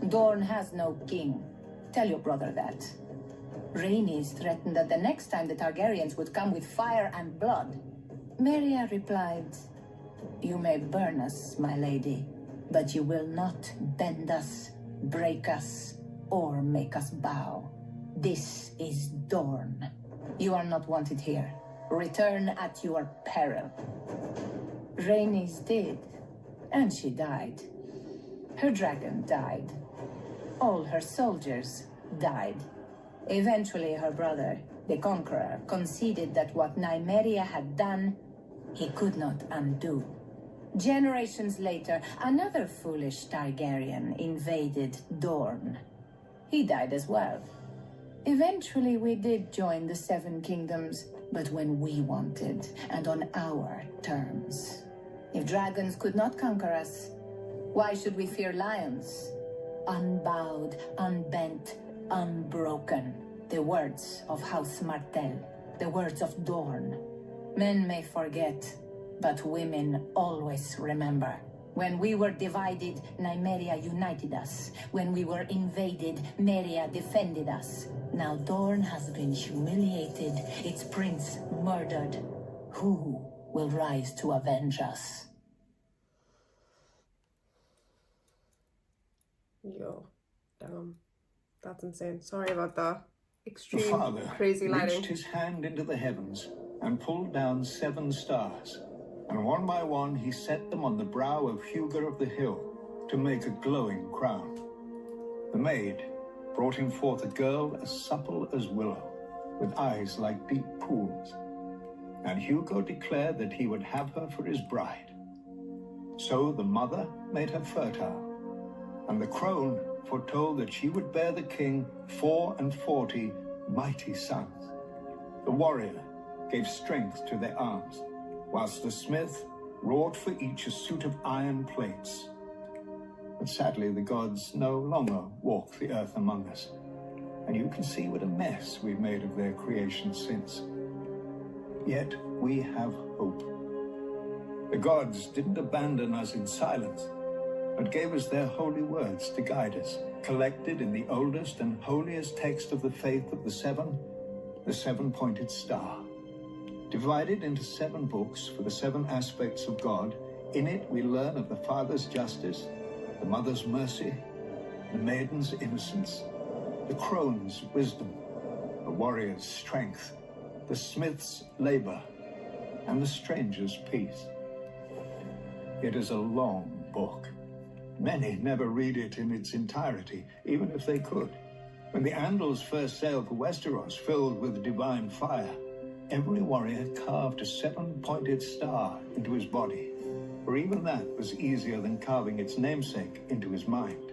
Dorne has no king. Tell your brother that." Rhaenys threatened that the next time the Targaryens would come with fire and blood. Meria replied, "You may burn us, my lady, but you will not bend us, break us, or make us bow. This is Dorne. You are not wanted here. Return at your peril. Rhaenys did, and she died. Her dragon died. All her soldiers died. Eventually, her brother, the Conqueror, conceded that what Nymeria had done, he could not undo. Generations later, another foolish Targaryen invaded Dorne. He died as well. Eventually, we did join the Seven Kingdoms, but when we wanted, and on our terms. If dragons could not conquer us, why should we fear lions? Unbowed, unbent, unbroken. The words of House Martell, the words of Dorne. Men may forget, but women always remember. When we were divided, Nymeria united us. When we were invaded, Meria defended us. Now Dorne has been humiliated, its prince murdered. Who will rise to avenge us? Yo, damn. That's insane. Sorry about the The extreme father crazy lighting. reached his hand into the heavens and pulled down 7 stars. And one by one he set them on the brow of Hugo of the Hill to make a glowing crown. The maid brought him forth a girl as supple as willow, with eyes like deep pools. And Hugo declared that he would have her for his bride. So the mother made her fertile, and the crone foretold that she would bear the king 44 mighty sons. The warrior gave strength to their arms, whilst the smith wrought for each a suit of iron plates. But sadly, the gods no longer walk the earth among us, and you can see what a mess we've made of their creation since. Yet we have hope. The gods didn't abandon us in silence, but gave us their holy words to guide us, collected in the oldest and holiest text of the faith of the seven-pointed star. Divided into 7 books for the 7 aspects of God, in it we learn of the Father's justice, the Mother's mercy, the Maiden's innocence, the Crone's wisdom, the Warrior's strength, the Smith's labor, and the Stranger's peace. It is a long book. Many never read it in its entirety, even if they could. When the Andals first sailed for Westeros, filled with divine fire, every warrior carved a 7-pointed star into his body, for even that was easier than carving its namesake into his mind.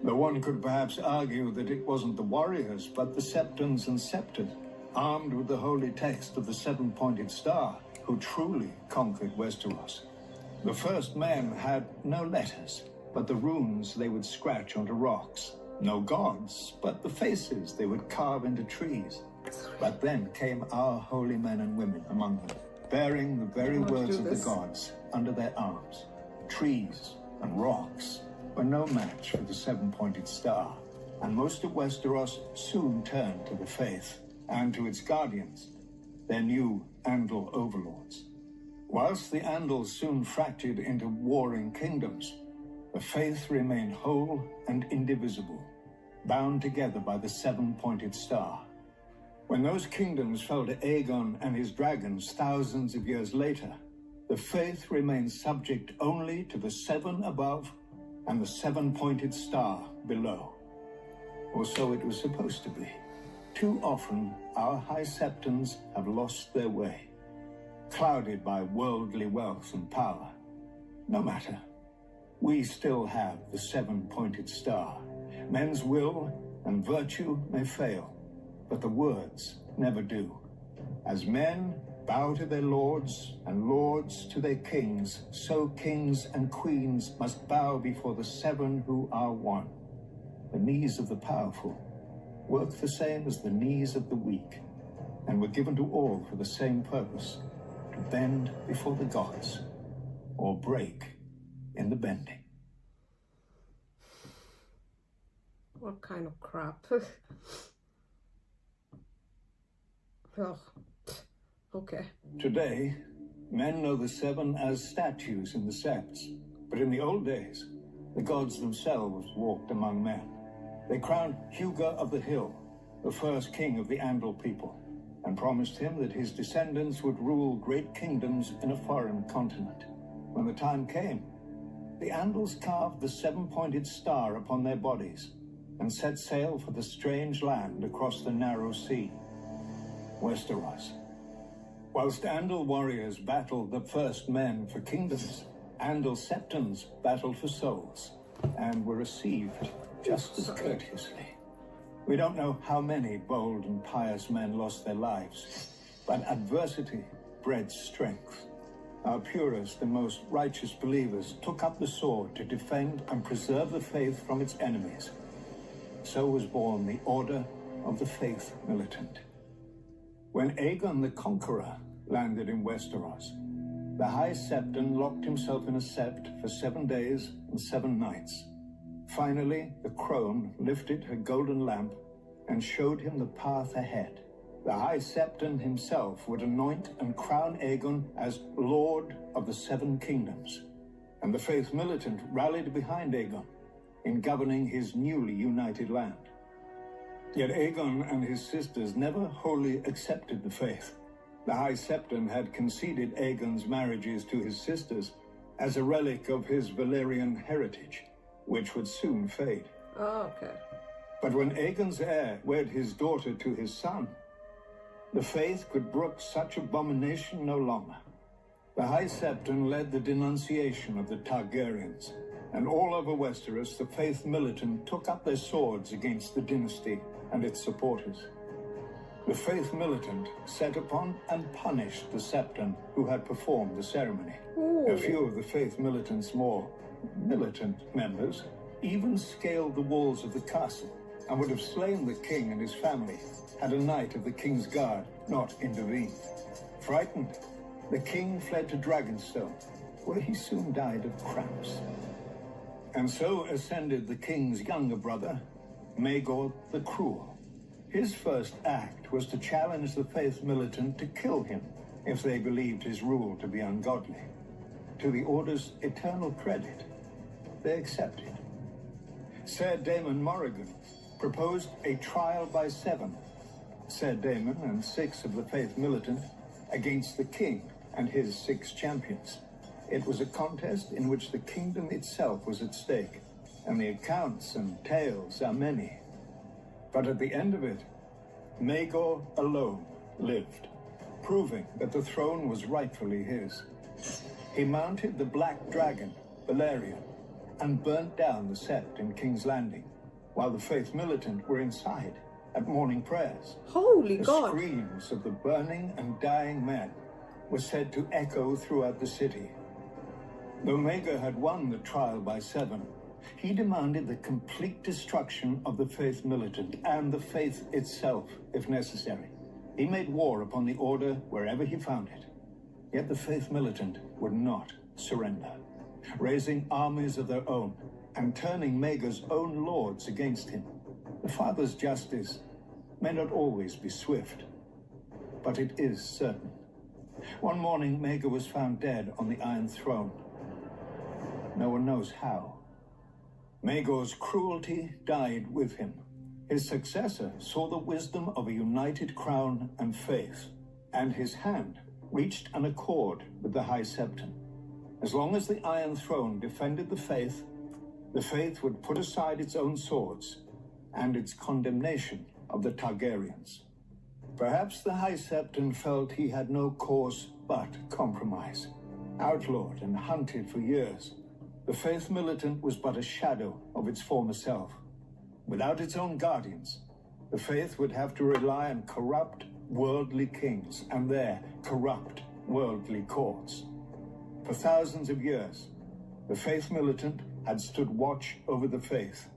Though one could perhaps argue that it wasn't the warriors, but the Septons and Septors, armed with the holy text of the 7-pointed star, who truly conquered Westeros. The first men had no letters, but the runes they would scratch onto rocks. No gods, but the faces they would carve into trees. But then came our holy men and women among them, bearing the very words of the gods under their arms. Trees and rocks were no match for the 7-pointed star, and most of Westeros soon turned to the faith and to its guardians, their new Andal overlords. Whilst the Andals soon fractured into warring kingdoms, the faith remained whole and indivisible, bound together by the 7-pointed star. When those kingdoms fell to Aegon and his dragons thousands of years later, the faith remained subject only to the 7 above and the 7-pointed star below. Or so it was supposed to be. Too often, our High Septons have lost their way, clouded by worldly wealth and power. No matter. We still have the 7-pointed star. Men's will and virtue may fail, but the words never do. As men bow to their lords and lords to their kings, so kings and queens must bow before the 7 who are one. The knees of the powerful work the same as the knees of the weak, and were given to all for the same purpose, to bend before the gods, or break in the bending. What kind of crap? Oh, okay. Today, men know the 7 as statues in the septs, but in the old days, the gods themselves walked among men. They crowned Hugo of the Hill, the first king of the Andal people. and promised him that his descendants would rule great kingdoms in a foreign continent. When the time came, the Andals carved the seven-pointed star upon their bodies and set sail for the strange land across the narrow sea, Westeros. Whilst Andal warriors battled the first men for kingdoms, Andal septons battled for souls and were received just as courteously. We don't know how many bold and pious men lost their lives, but adversity bred strength. Our purest and most righteous believers took up the sword to defend and preserve the faith from its enemies. So was born the Order of the Faith Militant. When Aegon the Conqueror landed in Westeros, the High Septon locked himself in a sept for 7 days and 7 nights. Finally, the crone lifted her golden lamp and showed him the path ahead. The High Septon himself would anoint and crown Aegon as Lord of the Seven Kingdoms, and the Faith Militant rallied behind Aegon in governing his newly united land. Yet Aegon and his sisters never wholly accepted the faith. The High Septon had conceded Aegon's marriages to his sisters as a relic of his Valyrian heritage, which would soon fade. Oh, okay. But when Aegon's heir wed his daughter to his son, the faith could brook such abomination no longer. The High Septon led the denunciation of the Targaryens, and all over Westeros the Faith Militant took up their swords against the dynasty and its supporters. The Faith Militant set upon and punished the Septon who had performed the ceremony. Ooh. A few of the Faith Militant's more militant members even scaled the walls of the castle and would have slain the king and his family had a knight of the king's guard not intervened. Frightened, the king fled to Dragonstone, where he soon died of cramps. And so ascended the king's younger brother, Maegor the Cruel. His first act was to challenge the Faith Militant to kill him if they believed his rule to be ungodly. To the Order's eternal credit, they accepted. Ser Daemon Morrigan proposed a trial by 7, Ser Daemon and 6 of the Faith Militant, against the king and his 6 champions. It was a contest in which the kingdom itself was at stake, and the accounts and tales are many. But at the end of it, Maegor alone lived, proving that the throne was rightfully his. He mounted the Black Dragon, Balerion, and burnt down the Sept in King's Landing, while the Faith Militant were inside at morning prayers. Holy The God! screams of the burning and dying men were said to echo throughout the city. Though Maegor had won the trial by 7, he demanded the complete destruction of the Faith Militant and the faith itself, if necessary. He made war upon the Order wherever he found it. Yet the Faith Militant would not surrender, raising armies of their own and turning Maegor's own lords against him. The Father's justice may not always be swift, but it is certain. One morning, Maegor was found dead on the Iron Throne. No one knows how. Maegor's cruelty died with him. His successor saw the wisdom of a united crown and faith, and his hand reached an accord with the High Septon. As long as the Iron Throne defended the faith would put aside its own swords and its condemnation of the Targaryens. Perhaps the High Septon felt he had no course but compromise. Outlawed and hunted for years, the Faith Militant was but a shadow of its former self. Without its own guardians, the faith would have to rely on corrupt, worldly kings and their corrupt, worldly courts. For thousands of years, the Faith Militant had stood watch over the faith.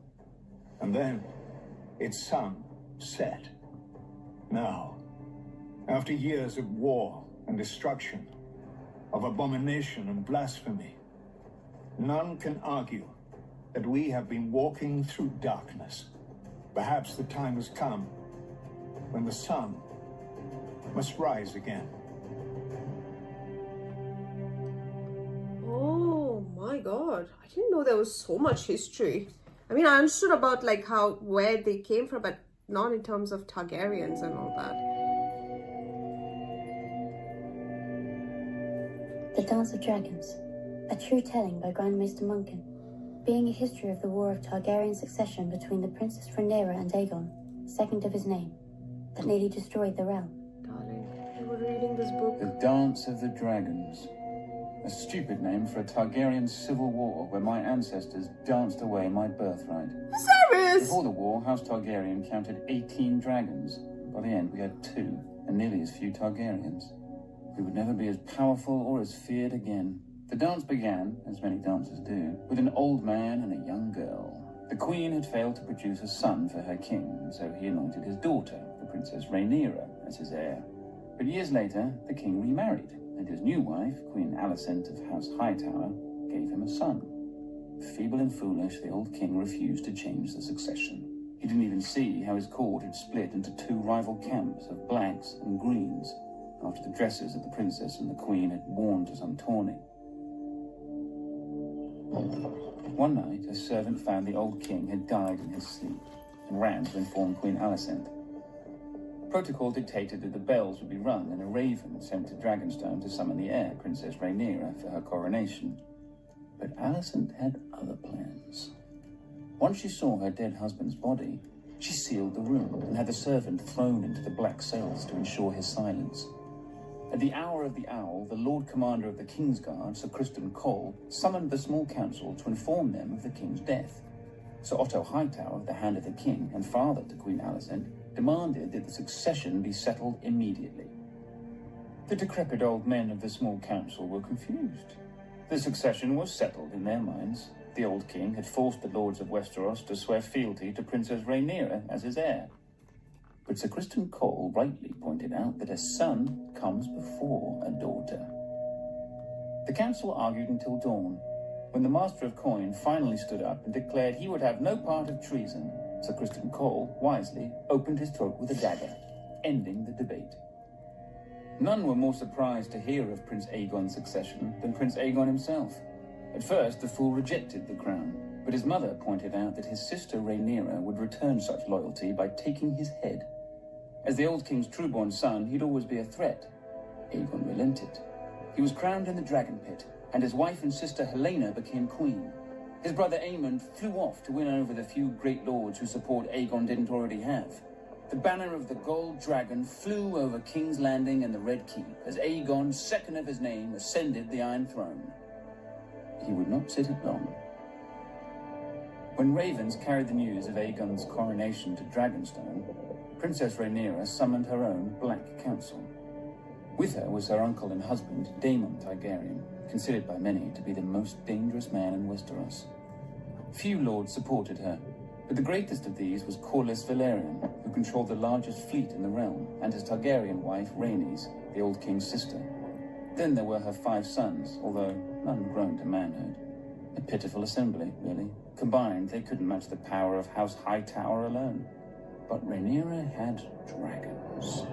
And then, its sun set. Now, after years of war and destruction, of abomination and blasphemy, none can argue that we have been walking through darkness. Perhaps the time has come when the sun must rise again. Oh my God, I didn't know there was so much history. I mean, I understood about like where they came from, but not in terms of Targaryens and all that. The Dance of Dragons, a true telling by Grandmaster Munkin, being a history of the war of Targaryen succession between the Princess Rhaenyra and Aegon, second of his name, that nearly destroyed the realm. Darling, you were reading this book. The Dance of the Dragons. A stupid name for a Targaryen civil war where my ancestors danced away my birthright. Serious? Before the war, House Targaryen counted 18 dragons. By the end, we had 2, and nearly as few Targaryens. We would never be as powerful or as feared again. The dance began, as many dances do, with an old man and a young girl. The queen had failed to produce a son for her king, and so he anointed his daughter, the Princess Rhaenyra, as his heir. But years later, the king remarried, and his new wife, Queen Alicent of House Hightower, gave him a son. Feeble and foolish, the old king refused to change the succession. He didn't even see how his court had split into 2 rival camps of blacks and greens, after the dresses of the princess and the queen had worn to some tourney. One night, a servant found the old king had died in his sleep, and ran to inform Queen Alicent. Protocol dictated that the bells would be rung and a raven sent to Dragonstone to summon the heir, Princess Rhaenyra, for her coronation. But Alicent had other plans. Once she saw her dead husband's body, she sealed the room and had the servant thrown into the black cells to ensure his silence. At the hour of the owl, the Lord Commander of the Kingsguard, Sir Criston Cole, summoned the small council to inform them of the king's death. Sir Otto Hightower, the Hand of the King and father to Queen Alicent, demanded that the succession be settled immediately. The decrepit old men of the small council were confused. The succession was settled in their minds. The old king had forced the lords of Westeros to swear fealty to Princess Rhaenyra as his heir. But Sir Criston Cole rightly pointed out that a son comes before a daughter. The council argued until dawn, when the Master of Coin finally stood up and declared he would have no part of treason. Sir Criston Cole, wisely, opened his throat with a dagger, ending the debate. None were more surprised to hear of Prince Aegon's succession than Prince Aegon himself. At first, the fool rejected the crown, but his mother pointed out that his sister Rhaenyra would return such loyalty by taking his head. As the old king's true-born son, he'd always be a threat. Aegon relented. He was crowned in the Dragon Pit, and his wife and sister Helena became queen. His brother Aemond flew off to win over the few great lords whose support Aegon didn't already have. The banner of the Gold Dragon flew over King's Landing and the Red Keep as Aegon, second of his name, ascended the Iron Throne. He would not sit it long. When ravens carried the news of Aegon's coronation to Dragonstone, Princess Rhaenyra summoned her own Black Council. With her was her uncle and husband, Daemon Targaryen, considered by many to be the most dangerous man in Westeros. Few lords supported her, but the greatest of these was Corlys Velaryon, who controlled the largest fleet in the realm, and his Targaryen wife, Rhaenys, the old king's sister. Then there were her 5 sons, although none grown to manhood. A pitiful assembly, really. Combined, they couldn't match the power of House Hightower alone. But Rhaenyra had dragons.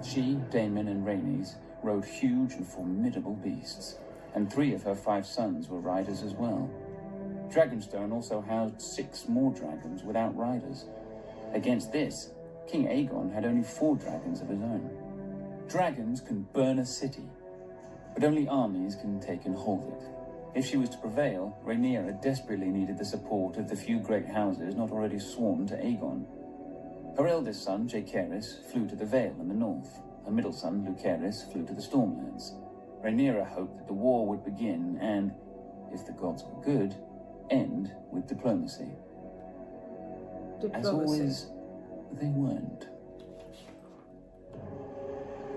She, Daemon, and Rhaenys rode huge and formidable beasts, and 3 of her 5 sons were riders as well. Dragonstone also housed 6 more dragons without riders. Against this, King Aegon had only 4 dragons of his own. Dragons can burn a city, but only armies can take and hold it. If she was to prevail, Rhaenyra desperately needed the support of the few great houses not already sworn to Aegon. Her eldest son, Jaehaerys, flew to the Vale in the north. Her middle son, Lucerys, flew to the Stormlands. Rhaenyra hoped that the war would begin and, if the gods were good, end with diplomacy. As always, they weren't.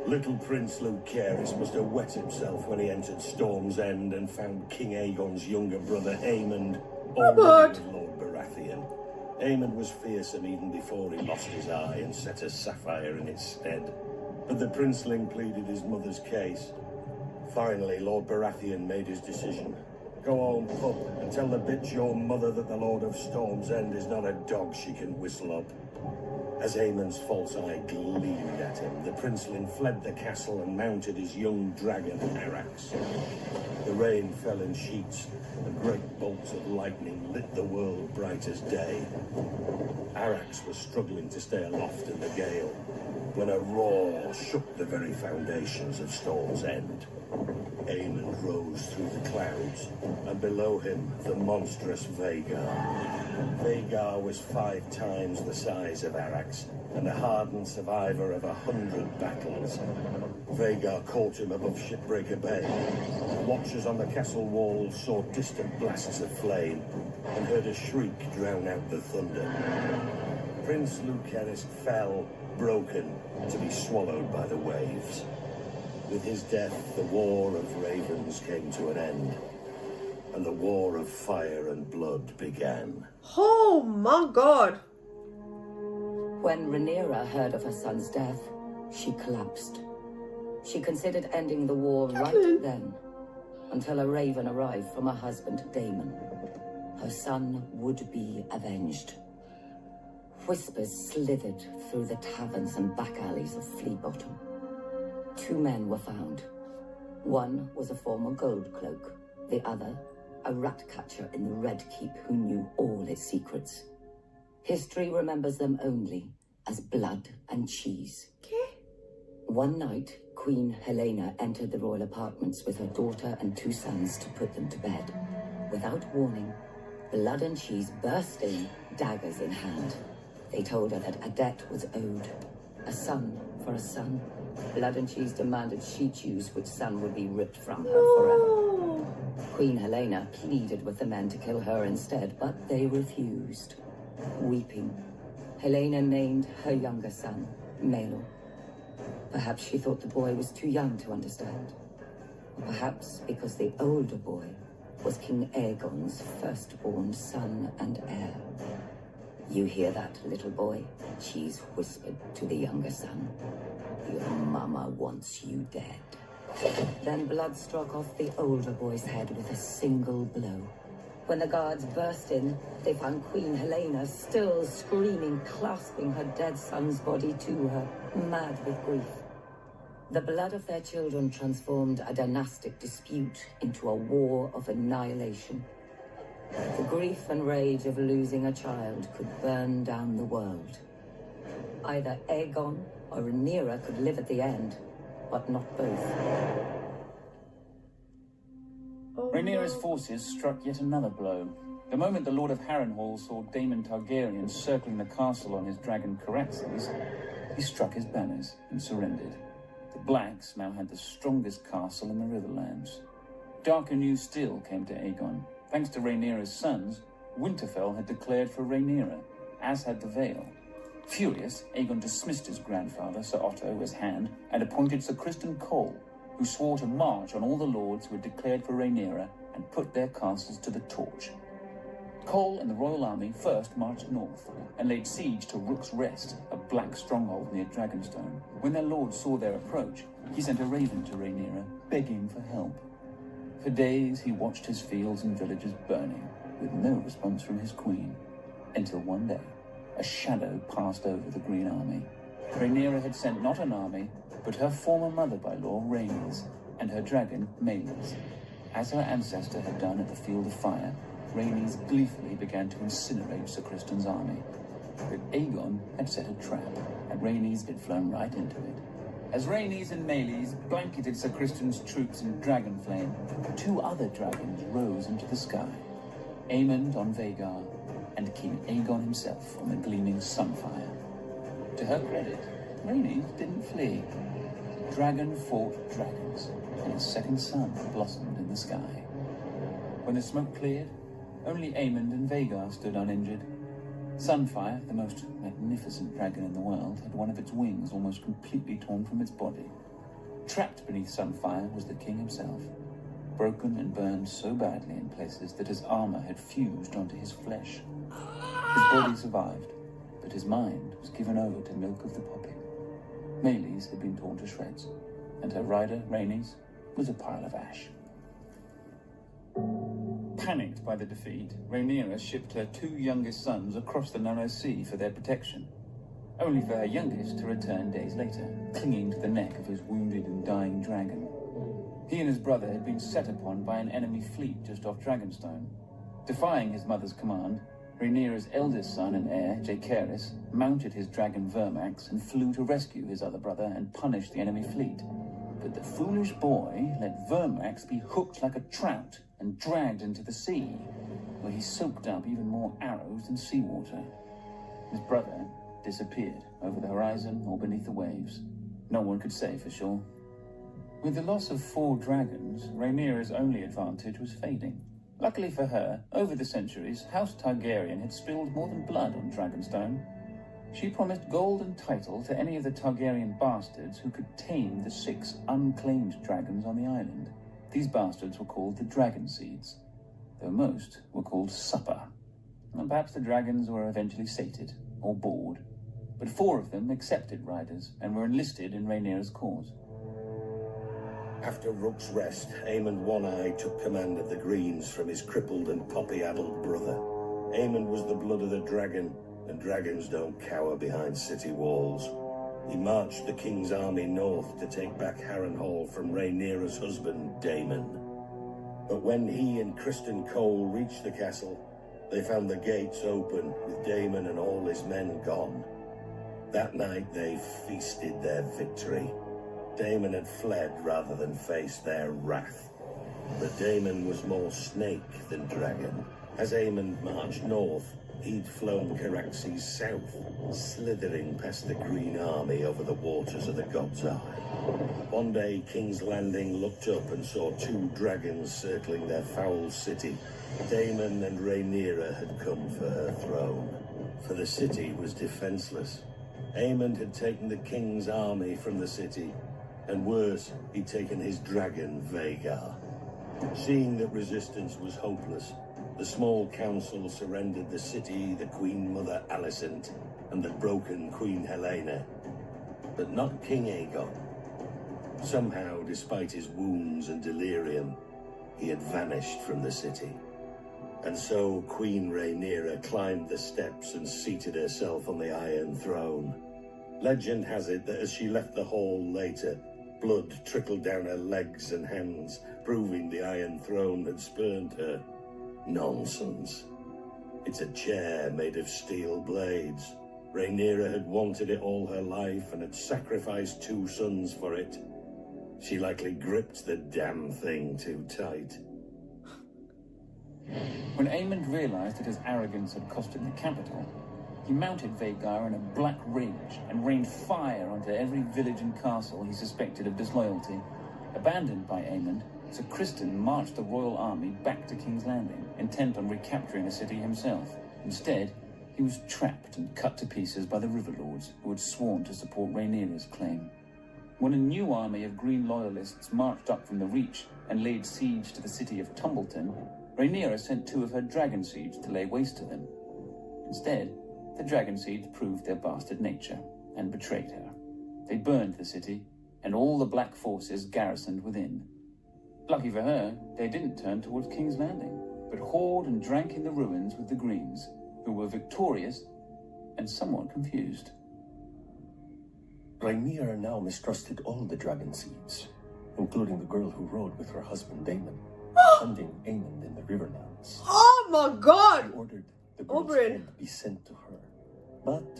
Little Prince Lucerys must have wet himself when he entered Storm's End and found King Aegon's younger brother Aemond already with Lord Baratheon. Aemond was fearsome even before he lost his eye and set a sapphire in its stead. But the princeling pleaded his mother's case. Finally, Lord Baratheon made his decision. Go home, pup, and tell the bitch your mother that the Lord of Storm's End is not a dog she can whistle up. As Aemond's false eye gleamed at him, the princeling fled the castle and mounted his young dragon, Arax. The rain fell in sheets, and great bolts of lightning lit the world bright as day. Arax was struggling to stay aloft in the gale. when a roar shook the very foundations of Storm's End. Aemon rose through the clouds, and below him the monstrous Vhagar. Vhagar was 5 times the size of Arrax, and a hardened survivor of 100 battles. Vhagar caught him above Shipbreaker Bay. Watchers on the castle walls saw distant blasts of flame, and heard a shriek drown out the thunder. Prince Lucerys fell, broken, to be swallowed by the waves. With his death, the War of Ravens came to an end, and the War of Fire and Blood began. Oh my god! When Rhaenyra heard of her son's death, she collapsed. She considered ending the war right then, until a raven arrived from her husband, Daemon. Her son would be avenged. Whispers slithered through the taverns and back alleys of Flea Bottom. 2 men were found. One was a former gold cloak, the other a rat catcher in the Red Keep who knew all its secrets. History remembers them only as blood and cheese. One night, Queen Helena entered the royal apartments with her daughter and 2 sons to put them to bed. Without warning, Blood and Cheese burst in, daggers in hand. They told her that a debt was owed. A son for a son. Blood and Cheese demanded she choose which son would be ripped from her forever. Queen Helena pleaded with the men to kill her instead, but they refused. Weeping, Helena named her younger son, Maelor. Perhaps she thought the boy was too young to understand. Or perhaps because the older boy was King Aegon's firstborn son and heir. You hear that, little boy? She's whispered to the younger son. Your mama wants you dead. Then Blood struck off the older boy's head with a single blow. When the guards burst in, they found Queen Helena still screaming, clasping her dead son's body to her, mad with grief. The blood of their children transformed a dynastic dispute into a war of annihilation. The grief and rage of losing a child could burn down the world. Either Aegon or Rhaenyra could live at the end, but not both. Rhaenyra's forces struck yet another blow. The moment the Lord of Harrenhal saw Daemon Targaryen circling the castle on his dragon Caraxes, he struck his banners and surrendered. The Blacks now had the strongest castle in the Riverlands. Darker news still came to Aegon. Thanks to Rhaenyra's sons, Winterfell had declared for Rhaenyra, as had the Vale. Furious, Aegon dismissed his grandfather, Sir Otto, as Hand, and appointed Sir Criston Cole, who swore to march on all the lords who had declared for Rhaenyra and put their castles to the torch. Cole and the royal army first marched north and laid siege to Rook's Rest, a black stronghold near Dragonstone. When their lord saw their approach, he sent a raven to Rhaenyra, begging for help. For days he watched his fields and villages burning, with no response from his queen, until one day, a shadow passed over the Green Army. Rhaenyra had sent not an army, but her former mother-by-law, Rhaenys, and her dragon, Maelys. As her ancestor had done at the Field of Fire, Rhaenys gleefully began to incinerate Sir Criston's army. But Aegon had set a trap, and Rhaenys had flown right into it. As Rhaenys and Maelys blanketed Sir Criston's troops in dragon flame, 2 other dragons rose into the sky. Aemond on Vhagar, and King Aegon himself on the gleaming Sunfire. To her credit, Rhaenys didn't flee. Dragon fought dragons, and his second son blossomed in the sky. When the smoke cleared, only Aemond and Vhagar stood uninjured. Sunfire, the most magnificent dragon in the world, had one of its wings almost completely torn from its body. Trapped beneath Sunfire was the king himself, broken and burned so badly in places that his armor had fused onto his flesh. His body survived, but his mind was given over to milk of the poppy. Maelys had been torn to shreds, and her rider, Rhaenys, was a pile of ash. Panicked by the defeat, Rhaenyra shipped her 2 youngest sons across the narrow sea for their protection, only for her youngest to return days later, clinging to the neck of his wounded and dying dragon. He and his brother had been set upon by an enemy fleet just off Dragonstone. Defying his mother's command, Rhaenyra's eldest son and heir, Jaehaerys, mounted his dragon Vermax and flew to rescue his other brother and punish the enemy fleet. But the foolish boy let Vermax be hooked like a trout and dragged into the sea, where he soaked up even more arrows than seawater. His brother disappeared over the horizon or beneath the waves. No one could say for sure. With the loss of 4 dragons, Rhaenyra's only advantage was fading. Luckily for her, over the centuries, House Targaryen had spilled more than blood on Dragonstone. She promised gold and title to any of the Targaryen bastards who could tame the 6 unclaimed dragons on the island. These bastards were called the Dragon Seeds, though most were called Supper. And perhaps the dragons were eventually sated, or bored. But 4 of them accepted riders and were enlisted in Rhaenyra's cause. After Rook's Rest, Aemond One-Eye took command of the Greens from his crippled and poppy-addled brother. Aemond was the blood of the dragon, and dragons don't cower behind city walls. He marched the king's army north to take back Harrenhal from Rhaenyra's husband, Daemon. But when he and Criston Cole reached the castle, they found the gates open, with Daemon and all his men gone. That night they feasted their victory. Daemon had fled rather than face their wrath. But Daemon was more snake than dragon. As Aemond marched north, he'd flown Caraxes south, slithering past the Green Army over the waters of the God's Eye. One day, King's Landing looked up and saw 2 dragons circling their foul city. Daemon and Rhaenyra had come for her throne, for the city was defenseless. Aemond had taken the king's army from the city, and worse, he'd taken his dragon, Vhagar. Seeing that resistance was hopeless, the small council surrendered the city, the Queen Mother Alicent, and the broken Queen Helena. But not King Aegon. Somehow, despite his wounds and delirium, he had vanished from the city. And so Queen Rhaenyra climbed the steps and seated herself on the Iron Throne. Legend has it that as she left the hall later, blood trickled down her legs and hands, proving the Iron Throne had spurned her. Nonsense. It's a chair made of steel blades. Rhaenyra had wanted it all her life and had sacrificed 2 sons for it. She likely gripped the damn thing too tight. When Aemond realized that his arrogance had cost him the capital, he mounted Vhagar in a black rage and rained fire onto every village and castle he suspected of disloyalty. Abandoned by Aemond, Sir Criston marched the royal army back to King's Landing, intent on recapturing the city himself. Instead, he was trapped and cut to pieces by the Riverlords, who had sworn to support Rhaenyra's claim. When a new army of Green Loyalists marched up from the Reach and laid siege to the city of Tumbleton, Rhaenyra sent 2 of her Dragon Seeds to lay waste to them. Instead, the Dragon Seeds proved their bastard nature and betrayed her. They burned the city, and all the Black forces garrisoned within. Lucky for her, they didn't turn towards King's Landing, but hawed and drank in the ruins with the Greens, who were victorious and somewhat confused. Rhaenyra now mistrusted all the Dragon Seeds, including the girl who rode with her husband Daemon, hunting Aemond in the Riverlands. Oh my god! She ordered the girl's head be sent to her. But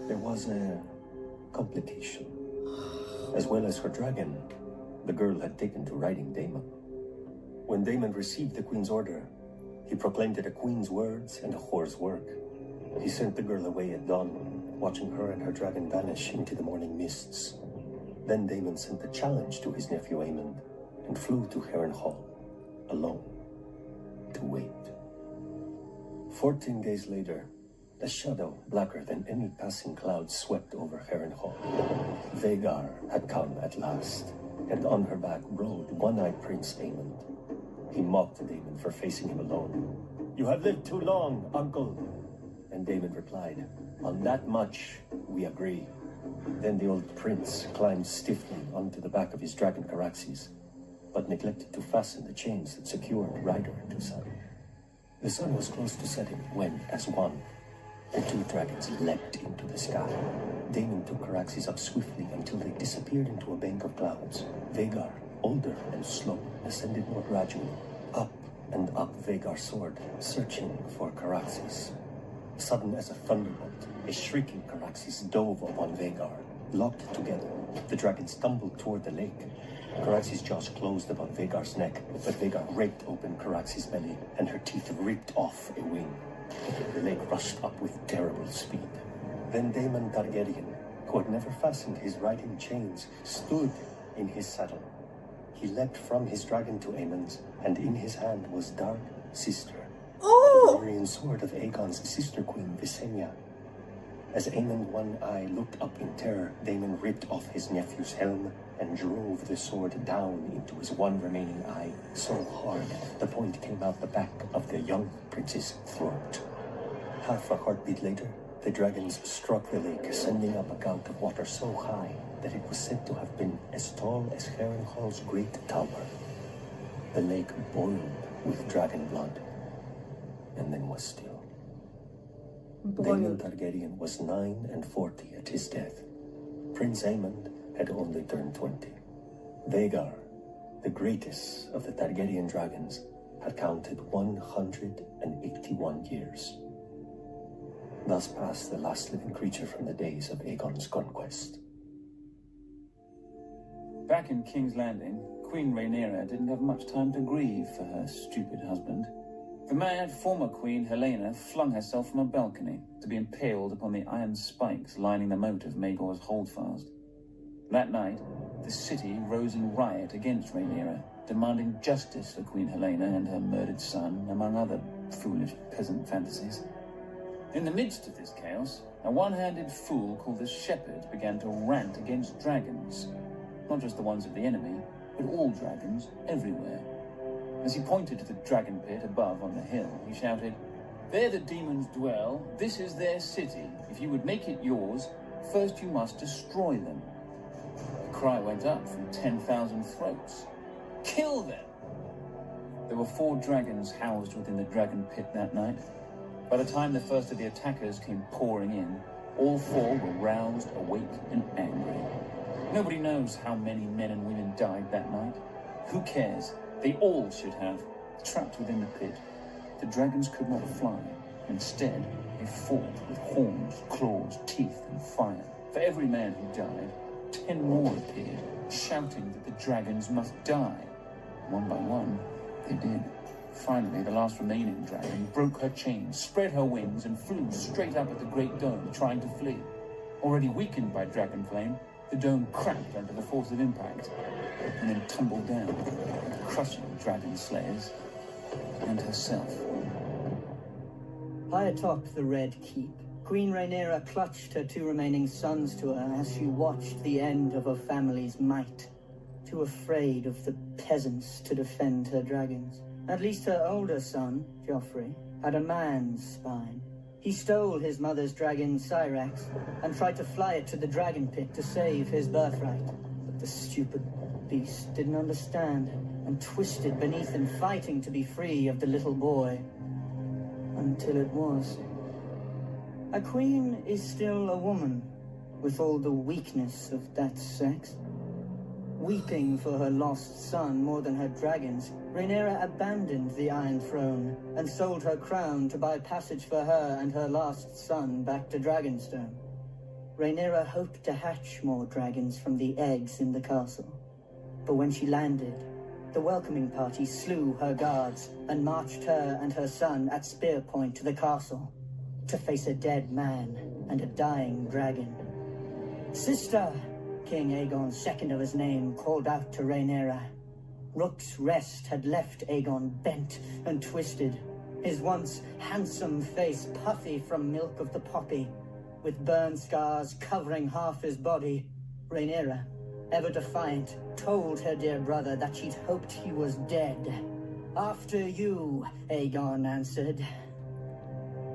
there was a complication. As well as her dragon, the girl had taken to riding Daemon. When Daemon received the queen's order, he proclaimed it a queen's words and a whore's work. He sent the girl away at dawn, watching her and her dragon vanish into the morning mists. Then Daemon sent a challenge to his nephew Aemond and flew to Harrenhal, alone, to wait. 14 days later, a shadow blacker than any passing cloud swept over Harrenhal. Vhagar had come at last, and on her back rode one-eyed Prince Aemond. He mocked Daemon for facing him alone. "You have lived too long, uncle." And Daemon replied, "On that much, we agree." Then the old prince climbed stiffly onto the back of his dragon Caraxes, but neglected to fasten the chains that secured rider and son. The sun was close to setting when, as one, the 2 dragons leapt into the sky. Daemon took Caraxes up swiftly until they disappeared into a bank of clouds. Vhagar, older and slow, ascended more gradually. Up and up Vhagar soared, searching for Caraxes. Sudden as a thunderbolt, a shrieking Caraxes dove upon Vhagar. Locked together, the dragon stumbled toward the lake. Caraxes' jaws closed upon Vhagar's neck, but Vhagar raked open Caraxes' belly, and her teeth ripped off a wing. The lake rushed up with terrible speed. Then Daemon Targaryen, who had never fastened his riding chains, stood in his saddle. He leapt from his dragon to Aemon's, and in his hand was Dark Sister, the Valyrian sword of Aegon's sister queen, Visenya. As Aemon One Eye looked up in terror, Daemon ripped off his nephew's helm and drove the sword down into his one remaining eye so hard the point came out the back of the young prince's throat. Half a heartbeat later, the dragons struck the lake, sending up a gout of water so high that it was said to have been as tall as Harrenhal's great tower. The lake boiled with dragon blood, and then was still. Daemon Targaryen was 9 and 40 at his death. Prince Aemond had only turned 20. Vhagar, the greatest of the Targaryen dragons, had counted 181 years. Thus passed the last living creature from the days of Aegon's conquest. Back in King's Landing, Queen Rhaenyra didn't have much time to grieve for her stupid husband. The mad former queen Helena flung herself from a balcony to be impaled upon the iron spikes lining the moat of Maegor's holdfast. That night, the city rose in riot against Rhaenyra, demanding justice for Queen Helena and her murdered son, among other foolish peasant fantasies. In the midst of this chaos, a one-handed fool called the Shepherd began to rant against dragons. Not just the ones of the enemy, but all dragons everywhere. As he pointed to the dragon pit above on the hill, he shouted, "There the demons dwell, this is their city. If you would make it yours, first you must destroy them." The cry went up from 10,000 throats. "Kill them!" There were 4 dragons housed within the dragon pit that night. By the time the first of the attackers came pouring in, all 4 were roused, awake, and angry. Nobody knows how many men and women died that night. Who cares? They all should have. Trapped within the pit, the dragons could not fly. Instead, they fought with horns, claws, teeth, and fire. For every man who died, 10 more appeared, shouting that the dragons must die. One by one, they did. Finally, the last remaining dragon broke her chains, spread her wings, and flew straight up at the great dome, trying to flee. Already weakened by dragon flame, the dome cracked under the force of impact, and then tumbled down, crushing dragon slayers and herself. High atop the Red Keep, Queen Rhaenyra clutched her 2 remaining sons to her as she watched the end of her family's might, too afraid of the peasants to defend her dragons. At least her older son, Joffrey, had a man's spine. He stole his mother's dragon, Syrax, and tried to fly it to the dragon pit to save his birthright. But the stupid beast didn't understand, and twisted beneath him, fighting to be free of the little boy. Until it was. A queen is still a woman, with all the weakness of that sex. Weeping for her lost son more than her dragons, Rhaenyra abandoned the Iron Throne and sold her crown to buy passage for her and her last son back to Dragonstone. Rhaenyra hoped to hatch more dragons from the eggs in the castle. But when she landed, the welcoming party slew her guards and marched her and her son at spear point to the castle to face a dead man and a dying dragon. "Sister!" King Aegon, second of his name, called out to Rhaenyra. Rook's Rest had left Aegon bent and twisted, his once handsome face puffy from milk of the poppy, with burn scars covering half his body. Rhaenyra, ever defiant, told her dear brother that she'd hoped he was dead. "After you," Aegon answered.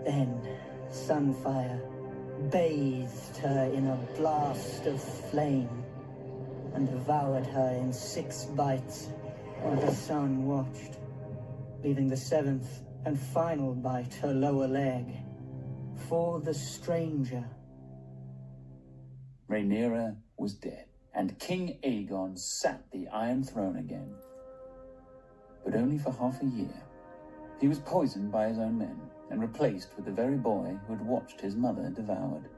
Then Sunfire bathed her in a blast of flame and devoured her in 6 bites while the sun watched, leaving the 7th and final bite her lower leg for the stranger. Rhaenyra was dead, and King Aegon sat the Iron Throne again. But only for half a year. He was poisoned by his own men, and replaced with the very boy who had watched his mother devoured.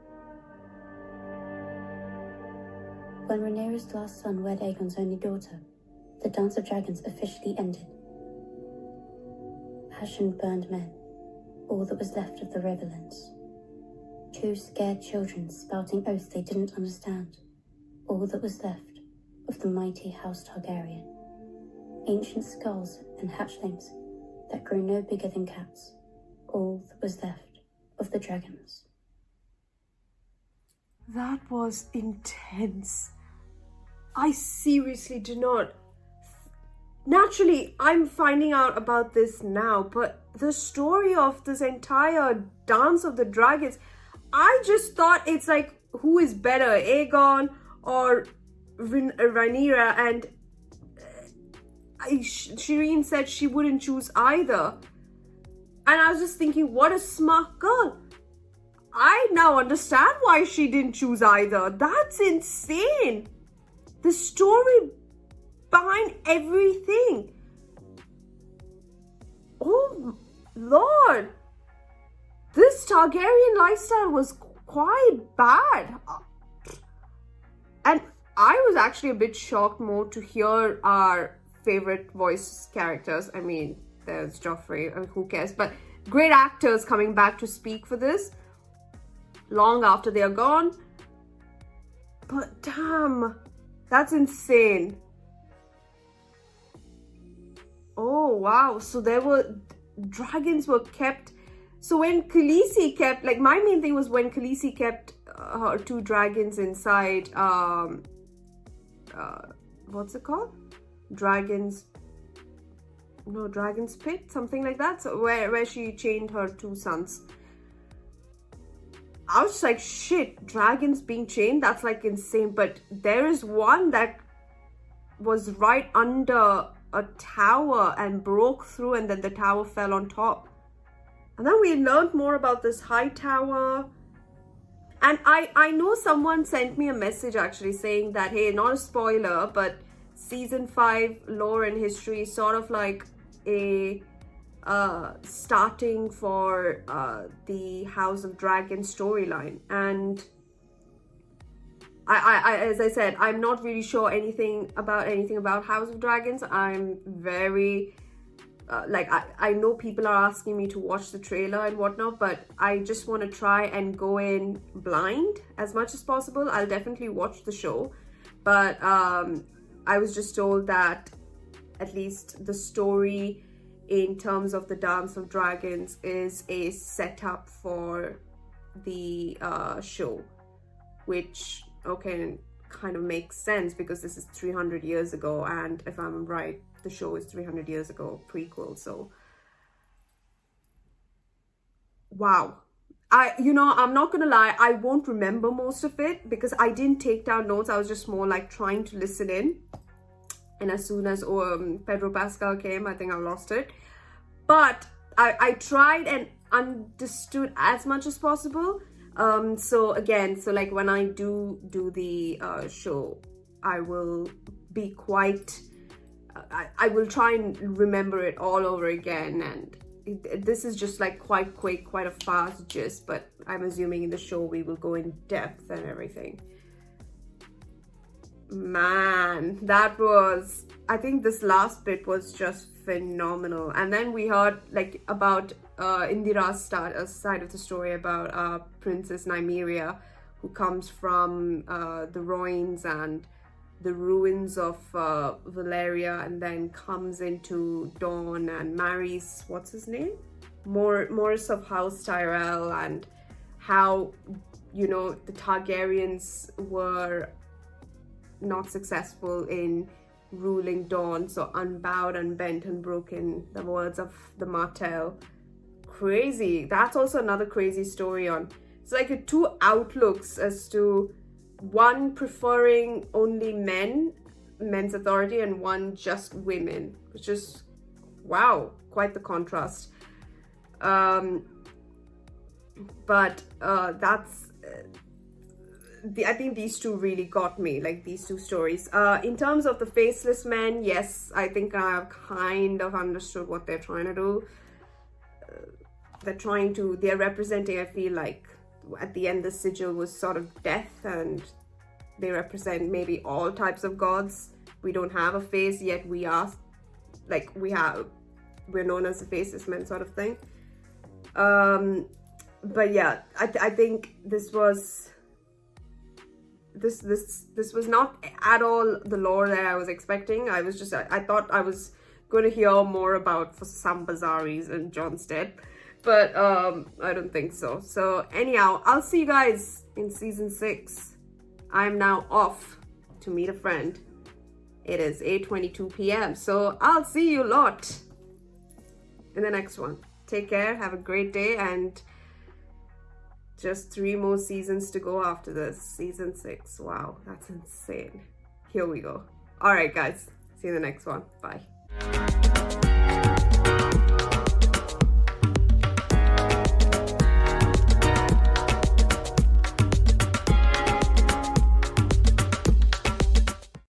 When Rhaenyra's last son wed Aegon's only daughter, the Dance of Dragons officially ended. Passion burned men, all that was left of the Riverlands. 2 scared children spouting oaths they didn't understand, all that was left of the mighty House Targaryen. Ancient skulls and hatchlings that grew no bigger than cats, all that was left of the dragons. That was intense. I seriously do not. Naturally, I'm finding out about this now, but the story of this entire Dance of the Dragons, I just thought it's like, who is better, Aegon or Rhaenyra? And Shireen said she wouldn't choose either. And I was just thinking, what a smart girl. I now understand why she didn't choose either. That's insane. The story behind everything. Oh, Lord. This Targaryen lifestyle was quite bad. And I was actually a bit shocked more to hear our favorite voice characters. I mean, there's Joffrey, who cares? But great actors coming back to speak for this long after they are gone. But damn, that's insane. Oh, wow. So dragons were kept. So when Khaleesi kept, like, my main thing was when Khaleesi kept her 2 dragons inside, what's it called? Dragon's Pit, something like that. So where she chained her 2 sons. I was just like, shit, dragons being chained, that's like insane. But there is one that was right under a tower and broke through, and then the tower fell on top. And then we learned more about this high tower. And I know someone sent me a message actually saying that, hey, not a spoiler, but season 5 lore and history is sort of like a starting for the House of Dragon storyline. And I as I said, I'm not really sure anything about House of Dragons. I'm very I know people are asking me to watch the trailer and whatnot, but I just want to try and go in blind as much as possible. I'll definitely watch the show, but I was just told that at least the story in terms of the Dance of Dragons is a setup for the show, which, okay, kind of makes sense because this is 300 years ago, and if I'm right, the show is 300 years ago, prequel. So wow. I'm not gonna lie, I won't remember most of it because I didn't take down notes. I was just more like trying to listen in, and as soon as Pedro Pascal came, I think I lost it. But I tried and understood as much as possible. So like when I do the show, I will be quite I will try and remember it all over again, and this is just like quite quick, quite a fast gist, but I'm assuming in the show we will go in depth and everything. Man, I think this last bit was just phenomenal. And then we heard like about Indira's side of the story about Princess Nymeria, who comes from the Royns and the ruins of Valeria, and then comes into Dawn and marries, what's his name? Morris of House Tyrell, and how, the Targaryens were not successful in ruling Dawn, so unbowed, unbent, and broken, the words of the Martell. Crazy. That's also another crazy story on. It's like 2 outlooks as to one preferring only men's authority, and one just women, which is, wow, quite the contrast. But that's I think these 2 really got me, like these 2 stories. In terms of the faceless men, yes, I think I've kind of understood what they're trying to do. they're representing, I feel like at the end the sigil was sort of death, and they represent maybe all types of gods. We don't have a face, yet we are, like, we're known as the faceless men sort of thing. But yeah, I think this was not at all the lore that I was expecting. I thought I was going to hear more about, for some bizarre reason, Jon's dead, but I don't think so. So anyhow, I'll see you guys in season 6. I'm now off to meet a friend. It is 8:22 p.m. so I'll see you lot in the next one. Take care, have a great day, and just 3 more seasons to go after this. Season 6. Wow, that's insane. Here we go. All right, guys. See you in the next one. Bye.